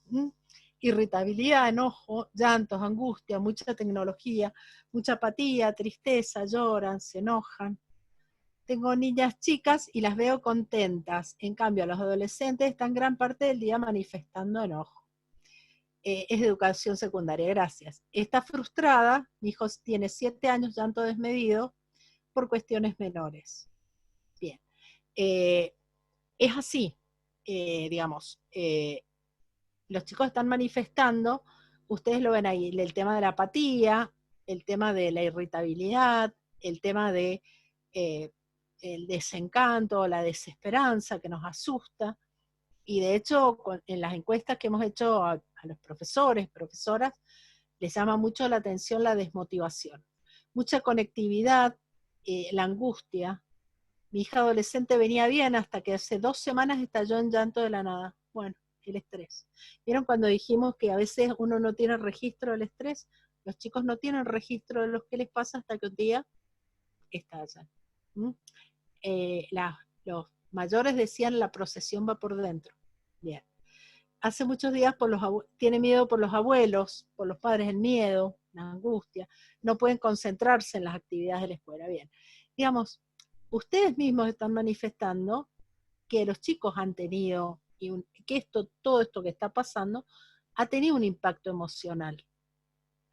irritabilidad, enojo, llantos, angustia, mucha tecnología, mucha apatía, tristeza, lloran, se enojan. Tengo niñas chicas y las veo contentas, en cambio los adolescentes están gran parte del día manifestando enojo. Es de educación secundaria, gracias. Está frustrada, mi hijo tiene 7 años, llanto desmedido, por cuestiones menores. Bien. Es así, digamos, los chicos están manifestando, ustedes lo ven ahí, el tema de la apatía, el tema de la irritabilidad, el tema de el desencanto, la desesperanza que nos asusta, y de hecho en las encuestas que hemos hecho a los profesores, profesoras, les llama mucho la atención la desmotivación, mucha conectividad, la angustia. Mi hija adolescente venía bien hasta que hace 2 semanas estalló en llanto de la nada. Bueno, el estrés. ¿Vieron cuando dijimos que a veces uno no tiene registro del estrés? Los chicos no tienen registro de lo que les pasa hasta que un día estallan. ¿Mm? Los mayores decían la procesión va por dentro. Bien. Hace muchos días tiene miedo por los abuelos, por los padres, el miedo, la angustia. No pueden concentrarse en las actividades de la escuela. Bien. Digamos, ustedes mismos están manifestando que los chicos han tenido, que todo esto que está pasando, ha tenido un impacto emocional,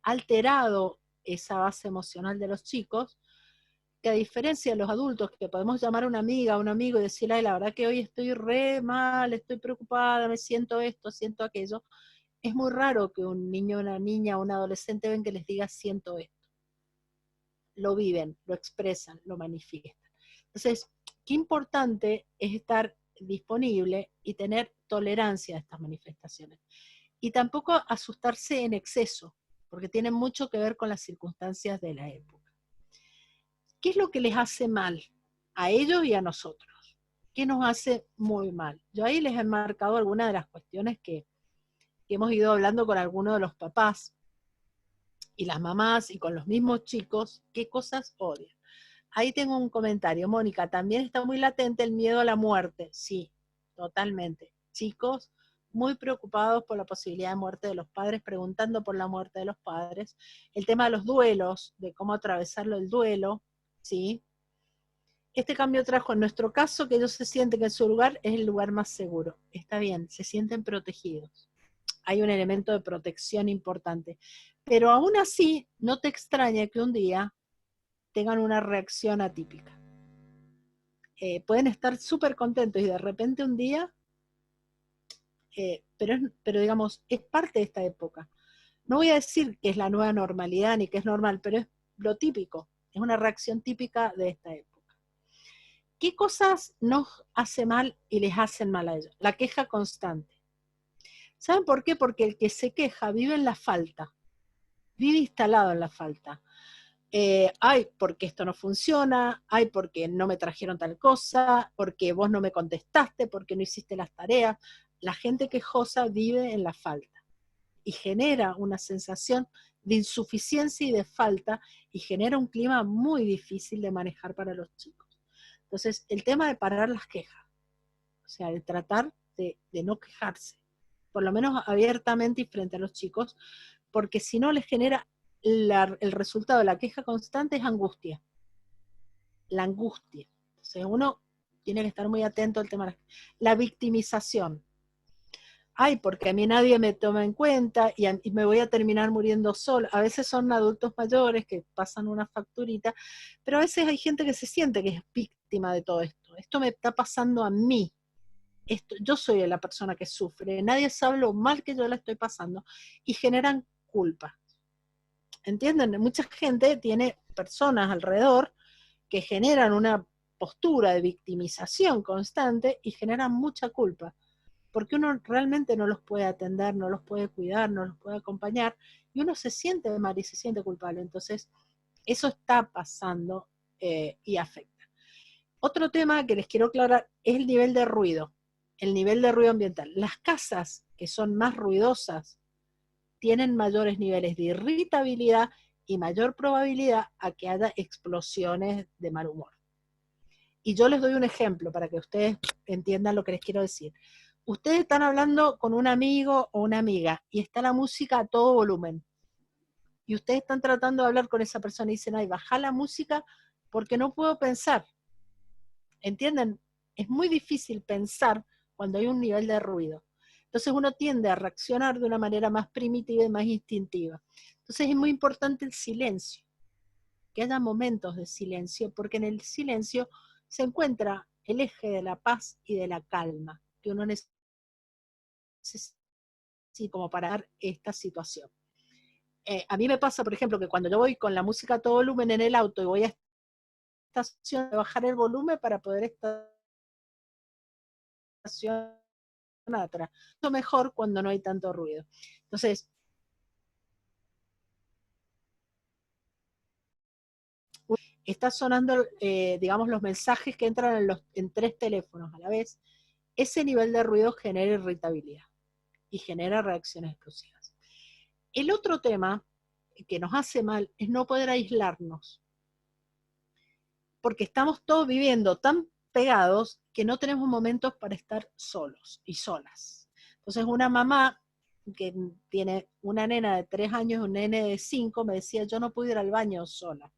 ha alterado esa base emocional de los chicos, que a diferencia de los adultos, que podemos llamar a una amiga, a un amigo y decirle, ay, la verdad que hoy estoy re mal, estoy preocupada, me siento esto, siento aquello, es muy raro que un niño, una niña, un adolescente ven que les diga siento esto. Lo viven, lo expresan, lo manifiestan. Entonces, qué importante es estar disponible y tener tolerancia a estas manifestaciones. Y tampoco asustarse en exceso, porque tienen mucho que ver con las circunstancias de la época. ¿Qué es lo que les hace mal a ellos y a nosotros? ¿Qué nos hace muy mal? Yo ahí les he marcado algunas de las cuestiones que hemos ido hablando con algunos de los papás y las mamás y con los mismos chicos, qué cosas odian. Ahí tengo un comentario, Mónica, también está muy latente el miedo a la muerte. Sí, totalmente. Chicos muy preocupados por la posibilidad de muerte de los padres, preguntando por la muerte de los padres. El tema de los duelos, de cómo atravesarlo el duelo, ¿sí? Este cambio trajo en nuestro caso que ellos se sienten que su lugar es el lugar más seguro. Está bien, se sienten protegidos. Hay un elemento de protección importante. Pero aún así, no te extraña que un día tengan una reacción atípica. Pueden estar súper contentos y de repente un día, pero digamos, es parte de esta época. No voy a decir que es la nueva normalidad ni que es normal, pero es lo típico, es una reacción típica de esta época. ¿Qué cosas nos hace mal y les hacen mal a ellos? La queja constante. ¿Saben por qué? Porque el que se queja vive en la falta, vive instalado en la falta. Ay, porque esto no funciona, ay, porque no me trajeron tal cosa, porque vos no me contestaste, porque no hiciste las tareas. La gente quejosa vive en la falta. y genera una sensación de insuficiencia y de falta, y genera un clima muy difícil de manejar para los chicos. Entonces, el tema de parar las quejas, o sea, de tratar de no quejarse, por lo menos abiertamente y frente a los chicos, porque si no les genera el resultado de la queja constante es angustia. La angustia. Entonces uno tiene que estar muy atento al tema de la victimización. Ay, porque a mí nadie me toma en cuenta y me voy a terminar muriendo solo. A veces son adultos mayores que pasan una facturita, pero a veces hay gente que se siente que es víctima de todo esto. Esto me está pasando a mí. Yo soy la persona que sufre. Nadie sabe lo mal que yo la estoy pasando y generan culpa. ¿Entienden? Mucha gente tiene personas alrededor que generan una postura de victimización constante y generan mucha culpa, porque uno realmente no los puede atender, no los puede cuidar, no los puede acompañar, y uno se siente mal y se siente culpable. Entonces, eso está pasando y afecta. Otro tema que les quiero aclarar es el nivel de ruido, el nivel de ruido ambiental. Las casas que son más ruidosas tienen mayores niveles de irritabilidad y mayor probabilidad a que haya explosiones de mal humor. Y yo les doy un ejemplo para que ustedes entiendan lo que les quiero decir. Ustedes están hablando con un amigo o una amiga y está la música a todo volumen. Y ustedes están tratando de hablar con esa persona y dicen, ay, baja la música porque no puedo pensar. ¿Entienden? Es muy difícil pensar cuando hay un nivel de ruido. Entonces uno tiende a reaccionar de una manera más primitiva y más instintiva. Entonces es muy importante el silencio, que haya momentos de silencio, porque en el silencio se encuentra el eje de la paz y de la calma que uno necesita como para dar esta situación. A mí me pasa, por ejemplo, que cuando yo voy con la música a todo volumen en el auto y voy a estación, bajar el volumen para poder estacionar atrás. Mucho mejor cuando no hay tanto ruido. Entonces, está sonando, digamos, los mensajes que entran en 3 teléfonos a la vez. Ese nivel de ruido genera irritabilidad y genera reacciones explosivas. El otro tema que nos hace mal es no poder aislarnos, porque estamos todos viviendo tan pegados que no tenemos momentos para estar solos y solas. Entonces una mamá que tiene una nena de 3 años y un nene de 5 me decía, yo no puedo ir al baño sola.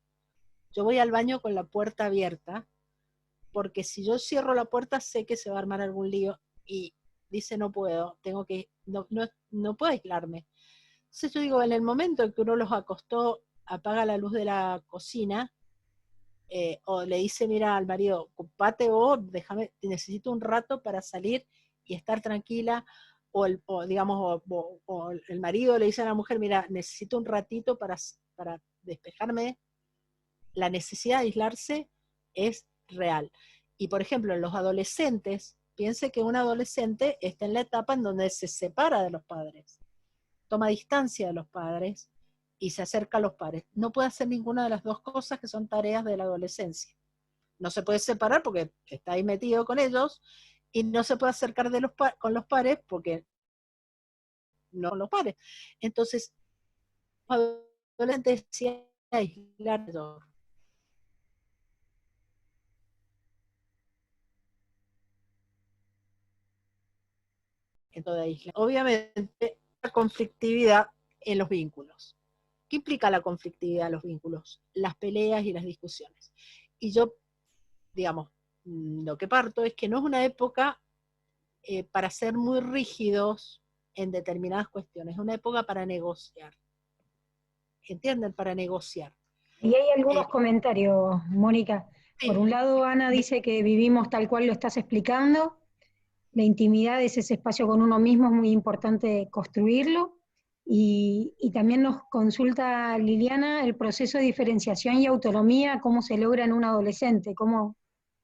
Yo voy al baño con la puerta abierta, porque si yo cierro la puerta sé que se va a armar algún lío, y dice, no puedo, no puedo aislarme. Entonces yo digo, en el momento en que uno los acostó, apaga la luz de la cocina, o le dice, mira al marido, ocupate vos, déjame, necesito un rato para salir y estar tranquila, o el marido le dice a la mujer, mira, necesito un ratito para despejarme. La necesidad de aislarse es real. Y por ejemplo, en los adolescentes, piense que un adolescente está en la etapa en donde se separa de los padres, toma distancia de los padres y se acerca a los padres. No puede hacer ninguna de las dos cosas que son tareas de la adolescencia. No se puede separar porque está ahí metido con ellos, y no se puede acercar con los padres porque no con los padres. Entonces, los adolescentes se aislan. Obviamente, la conflictividad en los vínculos. ¿Qué implica la conflictividad en los vínculos? Las peleas y las discusiones. Y yo, digamos, lo que parto es que no es una época para ser muy rígidos en determinadas cuestiones, es una época para negociar. ¿Entienden? Para negociar. Y hay algunos comentarios, Mónica. Por Sí, un lado, Ana dice que vivimos tal cual lo estás explicando. La intimidad es ese espacio con uno mismo, es muy importante construirlo. Y también nos consulta Liliana el proceso de diferenciación y autonomía, cómo se logra en un adolescente, cómo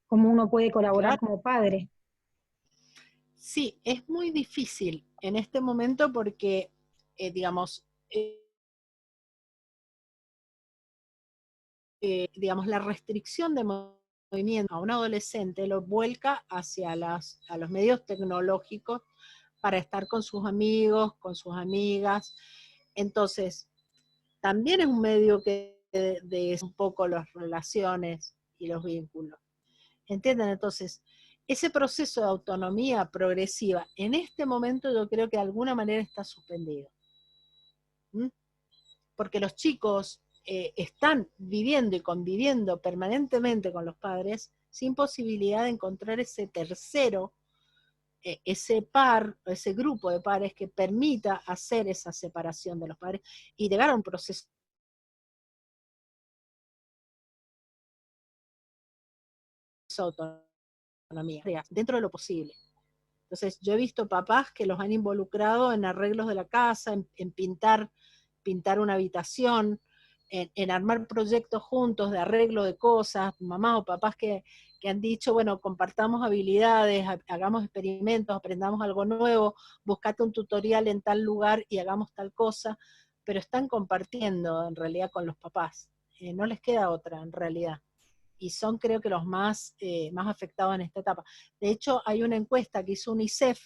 uno puede colaborar claro. como padre. Sí, es muy difícil en este momento porque, digamos, la restricción de movimiento a un adolescente lo vuelca hacia a los medios tecnológicos, para estar con sus amigos, con sus amigas. Entonces, también es un medio que de un poco las relaciones y los vínculos. ¿Entienden? Entonces, ese proceso de autonomía progresiva, en este momento yo creo que de alguna manera está suspendido. ¿Mm? Porque los chicos están viviendo y conviviendo permanentemente con los padres sin posibilidad de encontrar ese tercero, ese par, ese grupo de pares que permita hacer esa separación de los padres y llegar a un proceso de autonomía dentro de lo posible. Entonces, yo he visto papás que los han involucrado en arreglos de la casa, en pintar una habitación, en armar proyectos juntos de arreglo de cosas, mamás o papás que han dicho, bueno, compartamos habilidades, hagamos experimentos, aprendamos algo nuevo, buscate un tutorial en tal lugar y hagamos tal cosa, pero están compartiendo en realidad con los papás. No les queda otra en realidad. Y son creo que los más afectados en esta etapa. De hecho, hay una encuesta que hizo UNICEF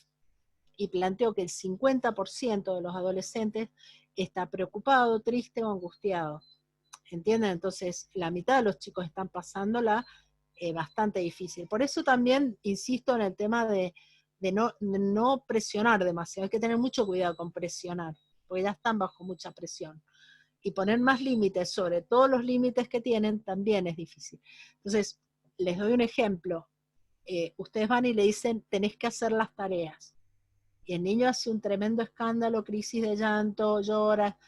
y planteó que el 50% de los adolescentes está preocupado, triste o angustiado. ¿Entienden? Entonces, la mitad de los chicos están pasándola bastante difícil. Por eso también insisto en el tema de no presionar demasiado. Hay que tener mucho cuidado con presionar, porque ya están bajo mucha presión. Y poner más límites sobre todos los límites que tienen también es difícil. Entonces, les doy un ejemplo. Ustedes van y le dicen, tenés que hacer las tareas. Y el niño hace un tremendo escándalo, crisis de llanto, llora.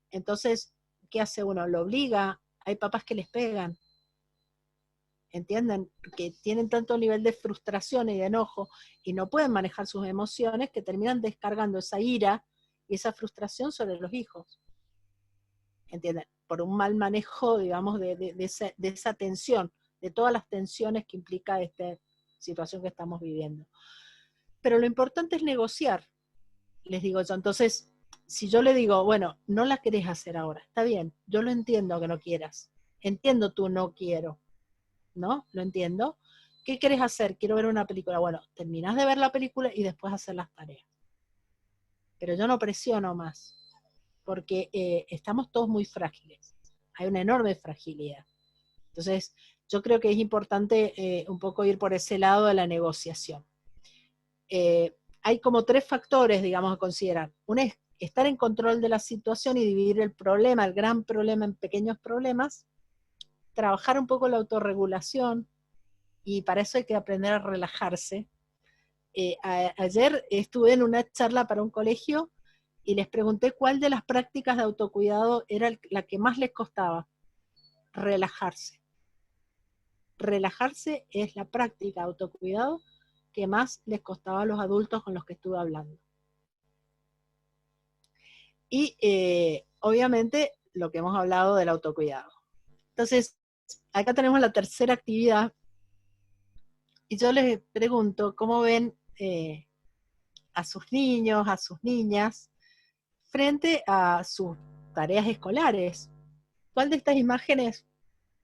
Entonces, ¿qué hace uno? Lo obliga. Hay papás que les pegan. ¿Entienden? Que tienen tanto nivel de frustración y de enojo y no pueden manejar sus emociones que terminan descargando esa ira y esa frustración sobre los hijos. ¿Entienden? Por un mal manejo, digamos, de esa tensión, de todas las tensiones que implica esta situación que estamos viviendo. Pero lo importante es negociar, les digo yo. Entonces, si yo le digo, bueno, no la querés hacer ahora, está bien, yo lo entiendo que no quieras, entiendo tu no quiero, ¿no? Lo entiendo. ¿Qué querés hacer? Quiero ver una película. Bueno, terminás de ver la película y después hacer las tareas. Pero yo no presiono más, porque estamos todos muy frágiles. Hay una enorme fragilidad. Entonces, yo creo que es importante un poco ir por ese lado de la negociación. Hay como 3 factores, digamos, a considerar. Uno es estar en control de la situación y dividir el problema, el gran problema, en pequeños problemas. Trabajar un poco la autorregulación, y para eso hay que aprender a relajarse. Ayer estuve en una charla para un colegio y les pregunté cuál de las prácticas de autocuidado era la que más les costaba. Relajarse. Relajarse es la práctica de autocuidado que más les costaba a los adultos con los que estuve hablando. Y obviamente lo que hemos hablado del autocuidado. Entonces, acá tenemos la tercera actividad y yo les pregunto cómo ven a sus niños, a sus niñas, frente a sus tareas escolares. ¿Cuál de estas imágenes,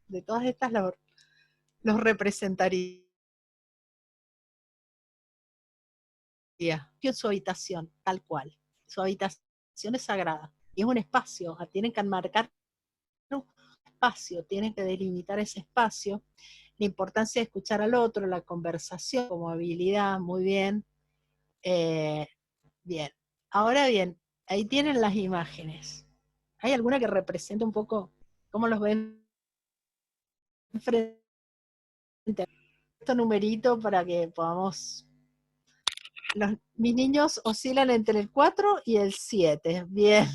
de todas estas, los representaría? En su habitación, tal cual. Su habitación es sagrada y es un espacio, tienen que enmarcar un espacio, tienen que delimitar ese espacio. La importancia de escuchar al otro, la conversación como habilidad, muy bien. Bien. Ahora bien, ahí tienen las imágenes. ¿Hay alguna que represente un poco cómo los ven frente a este numerito para que podamos... mis niños oscilan entre el 4 y el 7. Bien.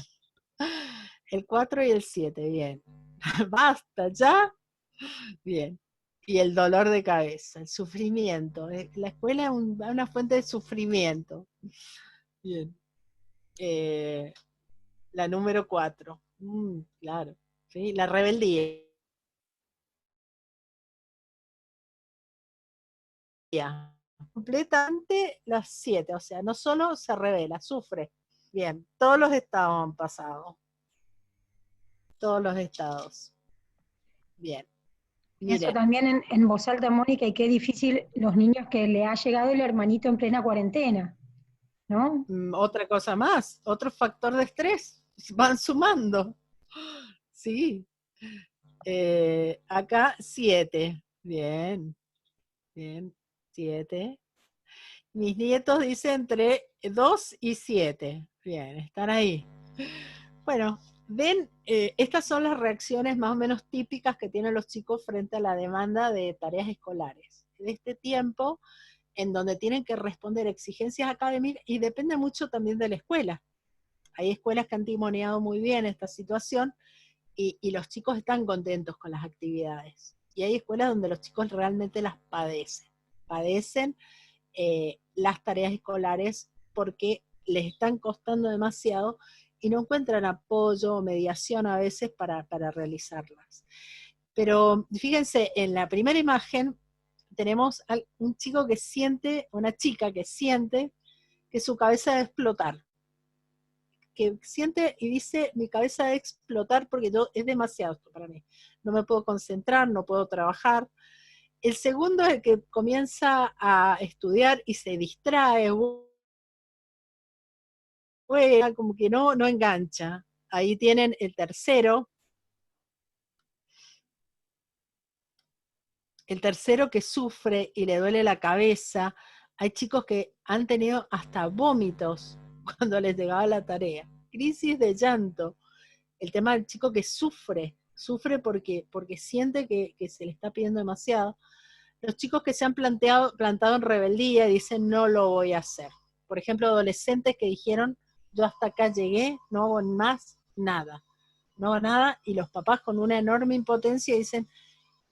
El 4 y el 7, bien. Basta, ¿ya? Bien. Y el dolor de cabeza, el sufrimiento. La escuela es una fuente de sufrimiento. Bien. La número 4. Claro. ¿Sí? La rebeldía. Completamente las 7. O sea, no solo se revela, sufre. Bien. Todos los estados han pasado. Todos los estados. Bien. Eso Miren. también en voz alta, Mónica, y qué difícil los niños que le ha llegado el hermanito en plena cuarentena. ¿no? Otra cosa más, otro factor de estrés, van sumando. Sí. Acá 7. Bien, bien, 7. Mis nietos dicen entre 2 y 7. Bien, están ahí. Bueno, ven, estas son las reacciones más o menos típicas que tienen los chicos frente a la demanda de tareas escolares. De este tiempo en donde tienen que responder exigencias académicas y depende mucho también de la escuela. Hay escuelas que han timoneado muy bien esta situación y los chicos están contentos con las actividades. Y hay escuelas donde los chicos realmente las padecen. Padecen las tareas escolares porque les están costando demasiado y no encuentran apoyo o mediación a veces para realizarlas. Pero fíjense, en la primera imagen tenemos un chico que siente, una chica que siente que su cabeza va a explotar, que siente y dice, mi cabeza va a explotar porque es demasiado esto para mí. No me puedo concentrar, no puedo trabajar. El segundo es el que comienza a estudiar y se distrae, juega, como que no engancha. Ahí tienen el tercero que sufre y le duele la cabeza. Hay chicos que han tenido hasta vómitos cuando les llegaba la tarea. Crisis de llanto. El tema del chico que sufre porque siente que se le está pidiendo demasiado. Los chicos que se han plantado en rebeldía y dicen no lo voy a hacer. Por ejemplo, adolescentes que dijeron yo hasta acá llegué, no hago más nada. No hago nada y los papás con una enorme impotencia dicen,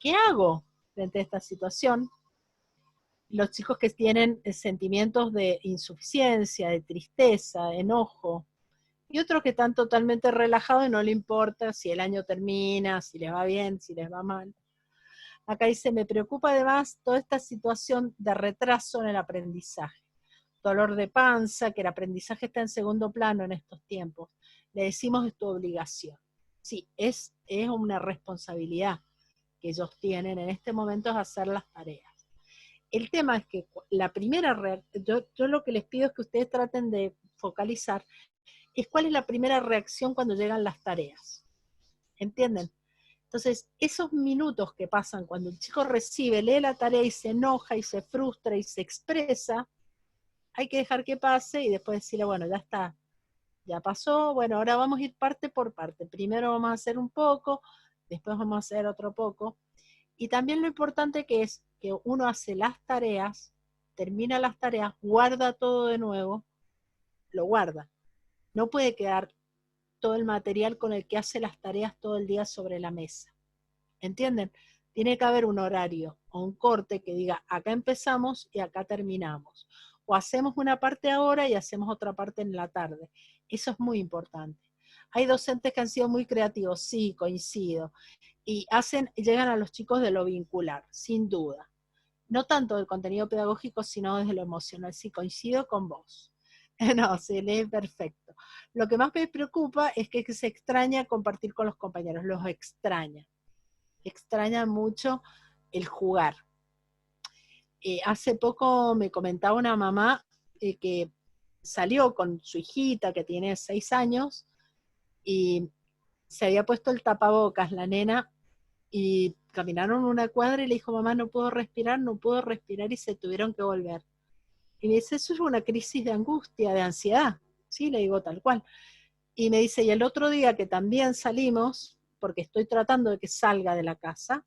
¿qué hago frente a esta situación? Los chicos que tienen sentimientos de insuficiencia, de tristeza, de enojo, y otros que están totalmente relajados y no le importa si el año termina, si les va bien, si les va mal. Acá dice, me preocupa además toda esta situación de retraso en el aprendizaje. Dolor de panza, que el aprendizaje está en segundo plano en estos tiempos. Le decimos es tu obligación. Sí, es una responsabilidad que ellos tienen en este momento es hacer las tareas. El tema es que la primera yo lo que les pido es que ustedes traten de focalizar es cuál es la primera reacción cuando llegan las tareas. ¿Entienden? Entonces, esos minutos que pasan cuando el chico recibe, lee la tarea y se enoja y se frustra y se expresa, hay que dejar que pase y después decirle, bueno, ya está, ya pasó, bueno, ahora vamos a ir parte por parte. Primero vamos a hacer un poco, después vamos a hacer otro poco. Y también lo importante que es que uno hace las tareas, termina las tareas, guarda todo de nuevo, lo guarda. No puede quedar todo el material con el que hace las tareas todo el día sobre la mesa. ¿Entienden? Tiene que haber un horario o un corte que diga, acá empezamos y acá terminamos. O hacemos una parte ahora y hacemos otra parte en la tarde. Eso es muy importante. Hay docentes que han sido muy creativos, sí, coincido. Y llegan a los chicos de lo vincular, sin duda. No tanto del contenido pedagógico, sino desde lo emocional. Sí, coincido con vos. No, se lee perfecto. Lo que más me preocupa es que se extraña compartir con los compañeros, los extraña mucho el jugar. Hace poco me comentaba una mamá que salió con su hijita que tiene 6 años y se había puesto el tapabocas la nena y caminaron una cuadra y le dijo, mamá, no puedo respirar y se tuvieron que volver. Y me dice, eso es una crisis de angustia, de ansiedad. Sí, le digo tal cual. Y me dice, y el otro día que también salimos, porque estoy tratando de que salga de la casa,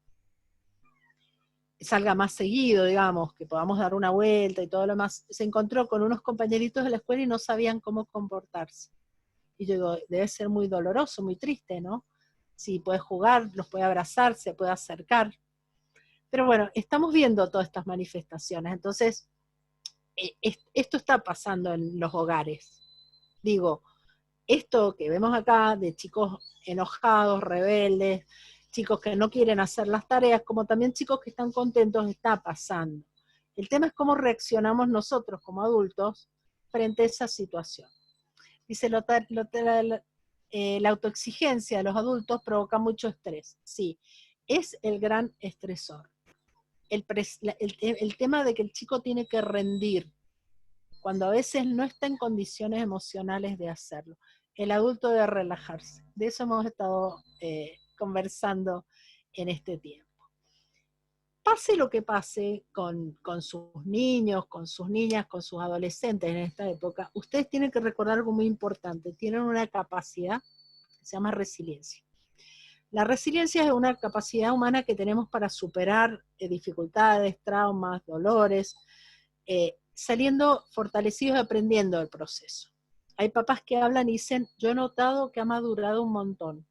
salga más seguido, digamos, que podamos dar una vuelta y todo lo más, se encontró con unos compañeritos de la escuela y no sabían cómo comportarse. Y yo digo, debe ser muy doloroso, muy triste, ¿no? Si puede jugar, los puede abrazar, se puede acercar. Pero bueno, estamos viendo todas estas manifestaciones, entonces esto está pasando en los hogares. Digo, esto que vemos acá de chicos enojados, rebeldes, chicos que no quieren hacer las tareas, como también chicos que están contentos, está pasando. El tema es cómo reaccionamos nosotros como adultos frente a esa situación. Dice, la autoexigencia de los adultos provoca mucho estrés. Sí, es el gran estresor. El tema de que el chico tiene que rendir cuando a veces no está en condiciones emocionales de hacerlo. El adulto debe relajarse. De eso hemos estado conversando en este tiempo. Pase lo que pase con sus niños, con sus niñas, con sus adolescentes en esta época, ustedes tienen que recordar algo muy importante. Tienen una capacidad que se llama resiliencia. La resiliencia es una capacidad humana que tenemos para superar dificultades, traumas, dolores, saliendo fortalecidos y aprendiendo del proceso. Hay papás que hablan y dicen, yo he notado que ha madurado un montón.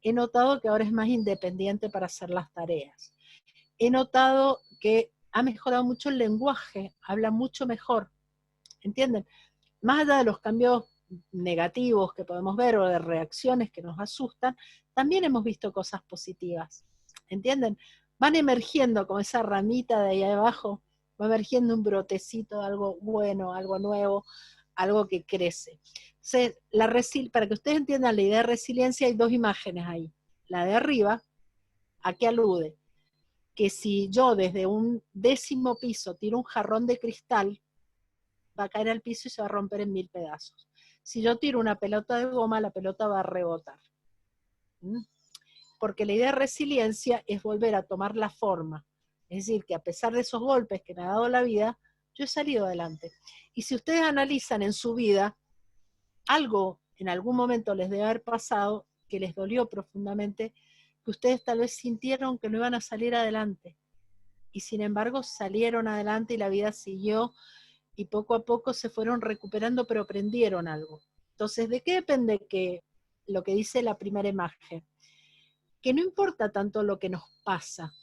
He notado que ahora es más independiente para hacer las tareas. He notado que ha mejorado mucho el lenguaje, habla mucho mejor. ¿Entienden? Más allá de los cambios negativos que podemos ver o de reacciones que nos asustan, también hemos visto cosas positivas. ¿Entienden? Van emergiendo como esa ramita de ahí abajo, va emergiendo un brotecito de algo bueno, algo nuevo, algo que crece. Entonces, para que ustedes entiendan la idea de resiliencia, hay dos imágenes ahí. La de arriba, ¿a qué alude? Que si yo desde un 10º piso tiro un jarrón de cristal, va a caer al piso y se va a romper en 1000 pedazos. Si yo tiro una pelota de goma, la pelota va a rebotar. Porque la idea de resiliencia es volver a tomar la forma. Es decir, que a pesar de esos golpes que me ha dado la vida, yo he salido adelante. Y si ustedes analizan en su vida, algo en algún momento les debe haber pasado que les dolió profundamente, que ustedes tal vez sintieron que no iban a salir adelante. Y sin embargo salieron adelante y la vida siguió y poco a poco se fueron recuperando, pero aprendieron algo. Entonces, ¿de qué depende lo que dice la primera imagen? Que no importa tanto lo que nos pasa,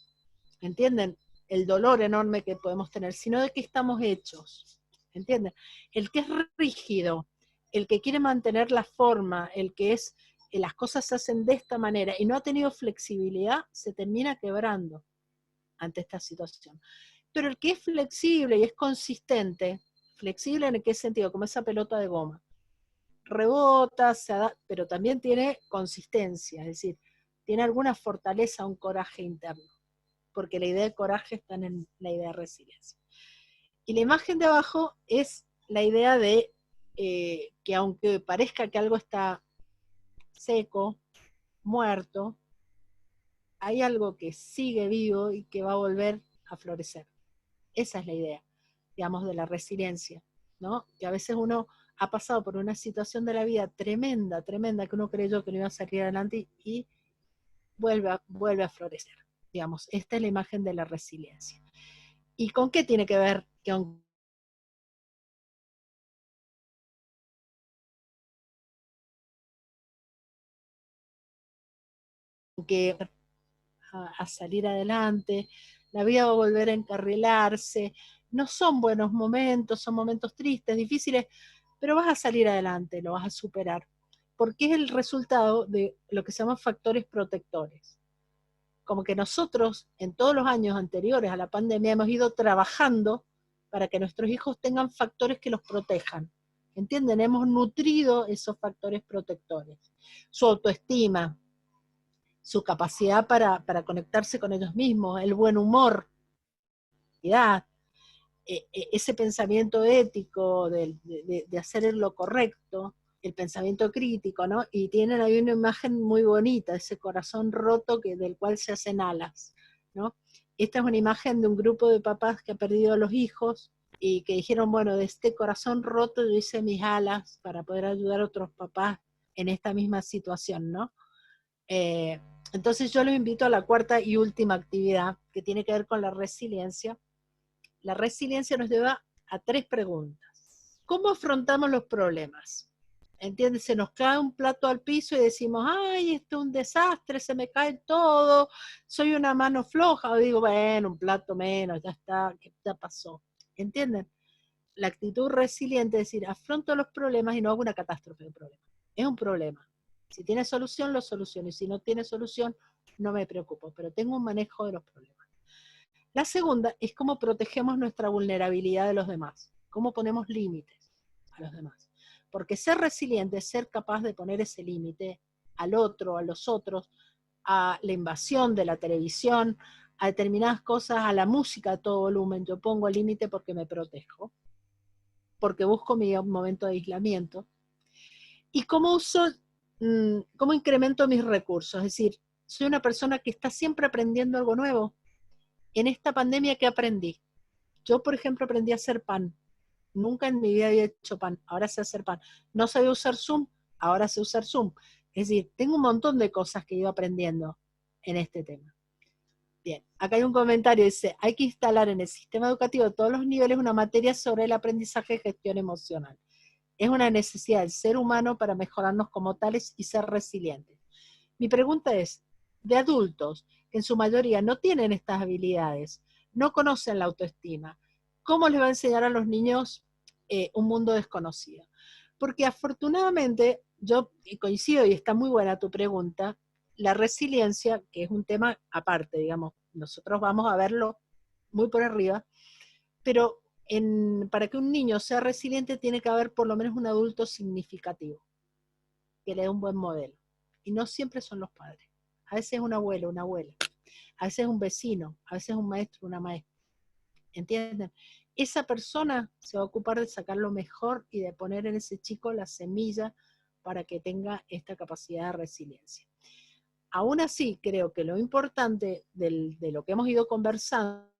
¿entienden? El dolor enorme que podemos tener, sino de qué estamos hechos, ¿entienden? El que es rígido, el que quiere mantener la forma, el que es, las cosas se hacen de esta manera y no ha tenido flexibilidad, se termina quebrando ante esta situación. Pero el que es flexible y es consistente, flexible en qué sentido, como esa pelota de goma, rebota, se adapta, pero también tiene consistencia, es decir, tiene alguna fortaleza, un coraje interno, porque la idea de coraje está en la idea de resiliencia. Y la imagen de abajo es la idea de que aunque parezca que algo está seco, muerto, hay algo que sigue vivo y que va a volver a florecer. Esa es la idea, digamos, de la resiliencia, ¿no? Que a veces uno ha pasado por una situación de la vida tremenda, tremenda, que uno creyó que no iba a salir adelante y vuelve a florecer. Digamos, esta es la imagen de la resiliencia. ¿Y con qué tiene que ver? Que a salir adelante, la vida va a volver a encarrilarse, no son buenos momentos, son momentos tristes, difíciles, pero vas a salir adelante, lo vas a superar, porque es el resultado de lo que se llaman factores protectores. Como que nosotros en todos los años anteriores a la pandemia hemos ido trabajando para que nuestros hijos tengan factores que los protejan. ¿Entienden? Hemos nutrido esos factores protectores. Su autoestima, su capacidad para conectarse con ellos mismos, el buen humor, ese pensamiento ético de hacer lo correcto, el pensamiento crítico, ¿no? Y tienen ahí una imagen muy bonita, ese corazón roto del cual se hacen alas, ¿no? Esta es una imagen de un grupo de papás que ha perdido a los hijos y que dijeron, bueno, de este corazón roto yo hice mis alas para poder ayudar a otros papás en esta misma situación, ¿no? Entonces yo los invito a la cuarta y última actividad que tiene que ver con la resiliencia. La resiliencia nos lleva a 3 preguntas. ¿Cómo afrontamos los problemas? ¿Entiendes? Se nos cae un plato al piso y decimos, ay, esto es un desastre, se me cae todo, soy una mano floja. O digo, bueno, un plato menos, ya está, ya pasó. ¿Entienden? La actitud resiliente es decir, afronto los problemas y no hago una catástrofe de problemas. Es un problema. Si tiene solución, lo soluciono. Y si no tiene solución, no me preocupo. Pero tengo un manejo de los problemas. La segunda es cómo protegemos nuestra vulnerabilidad de los demás. Cómo ponemos límites a los demás. Porque ser resiliente es ser capaz de poner ese límite al otro, a los otros, a la invasión de la televisión, a determinadas cosas, a la música a todo volumen. Yo pongo el límite porque me protejo. porque busco mi momento de aislamiento. ¿Y cómo cómo incremento mis recursos? Es decir, soy una persona que está siempre aprendiendo algo nuevo. En esta pandemia, ¿qué aprendí? Yo, por ejemplo, aprendí a hacer pan. Nunca en mi vida había hecho pan, ahora sé hacer pan. No sabía usar Zoom, ahora sé usar Zoom. Es decir, tengo un montón de cosas que he ido aprendiendo en este tema. Bien, acá hay un comentario, dice, hay que instalar en el sistema educativo de todos los niveles una materia sobre el aprendizaje y gestión emocional. Es una necesidad del ser humano para mejorarnos como tales y ser resilientes. Mi pregunta es, de adultos, que en su mayoría no tienen estas habilidades, no conocen la autoestima, ¿cómo les va a enseñar a los niños un mundo desconocido? Porque afortunadamente, yo coincido y está muy buena tu pregunta, la resiliencia, que es un tema aparte, digamos, nosotros vamos a verlo muy por arriba, pero para que un niño sea resiliente tiene que haber por lo menos un adulto significativo, que le dé un buen modelo. Y no siempre son los padres. A veces es un abuelo, una abuela. A veces es un vecino, a veces es un maestro, una maestra. ¿Entienden? Esa persona se va a ocupar de sacar lo mejor y de poner en ese chico la semilla para que tenga esta capacidad de resiliencia. Aún así, creo que lo importante de lo que hemos ido conversando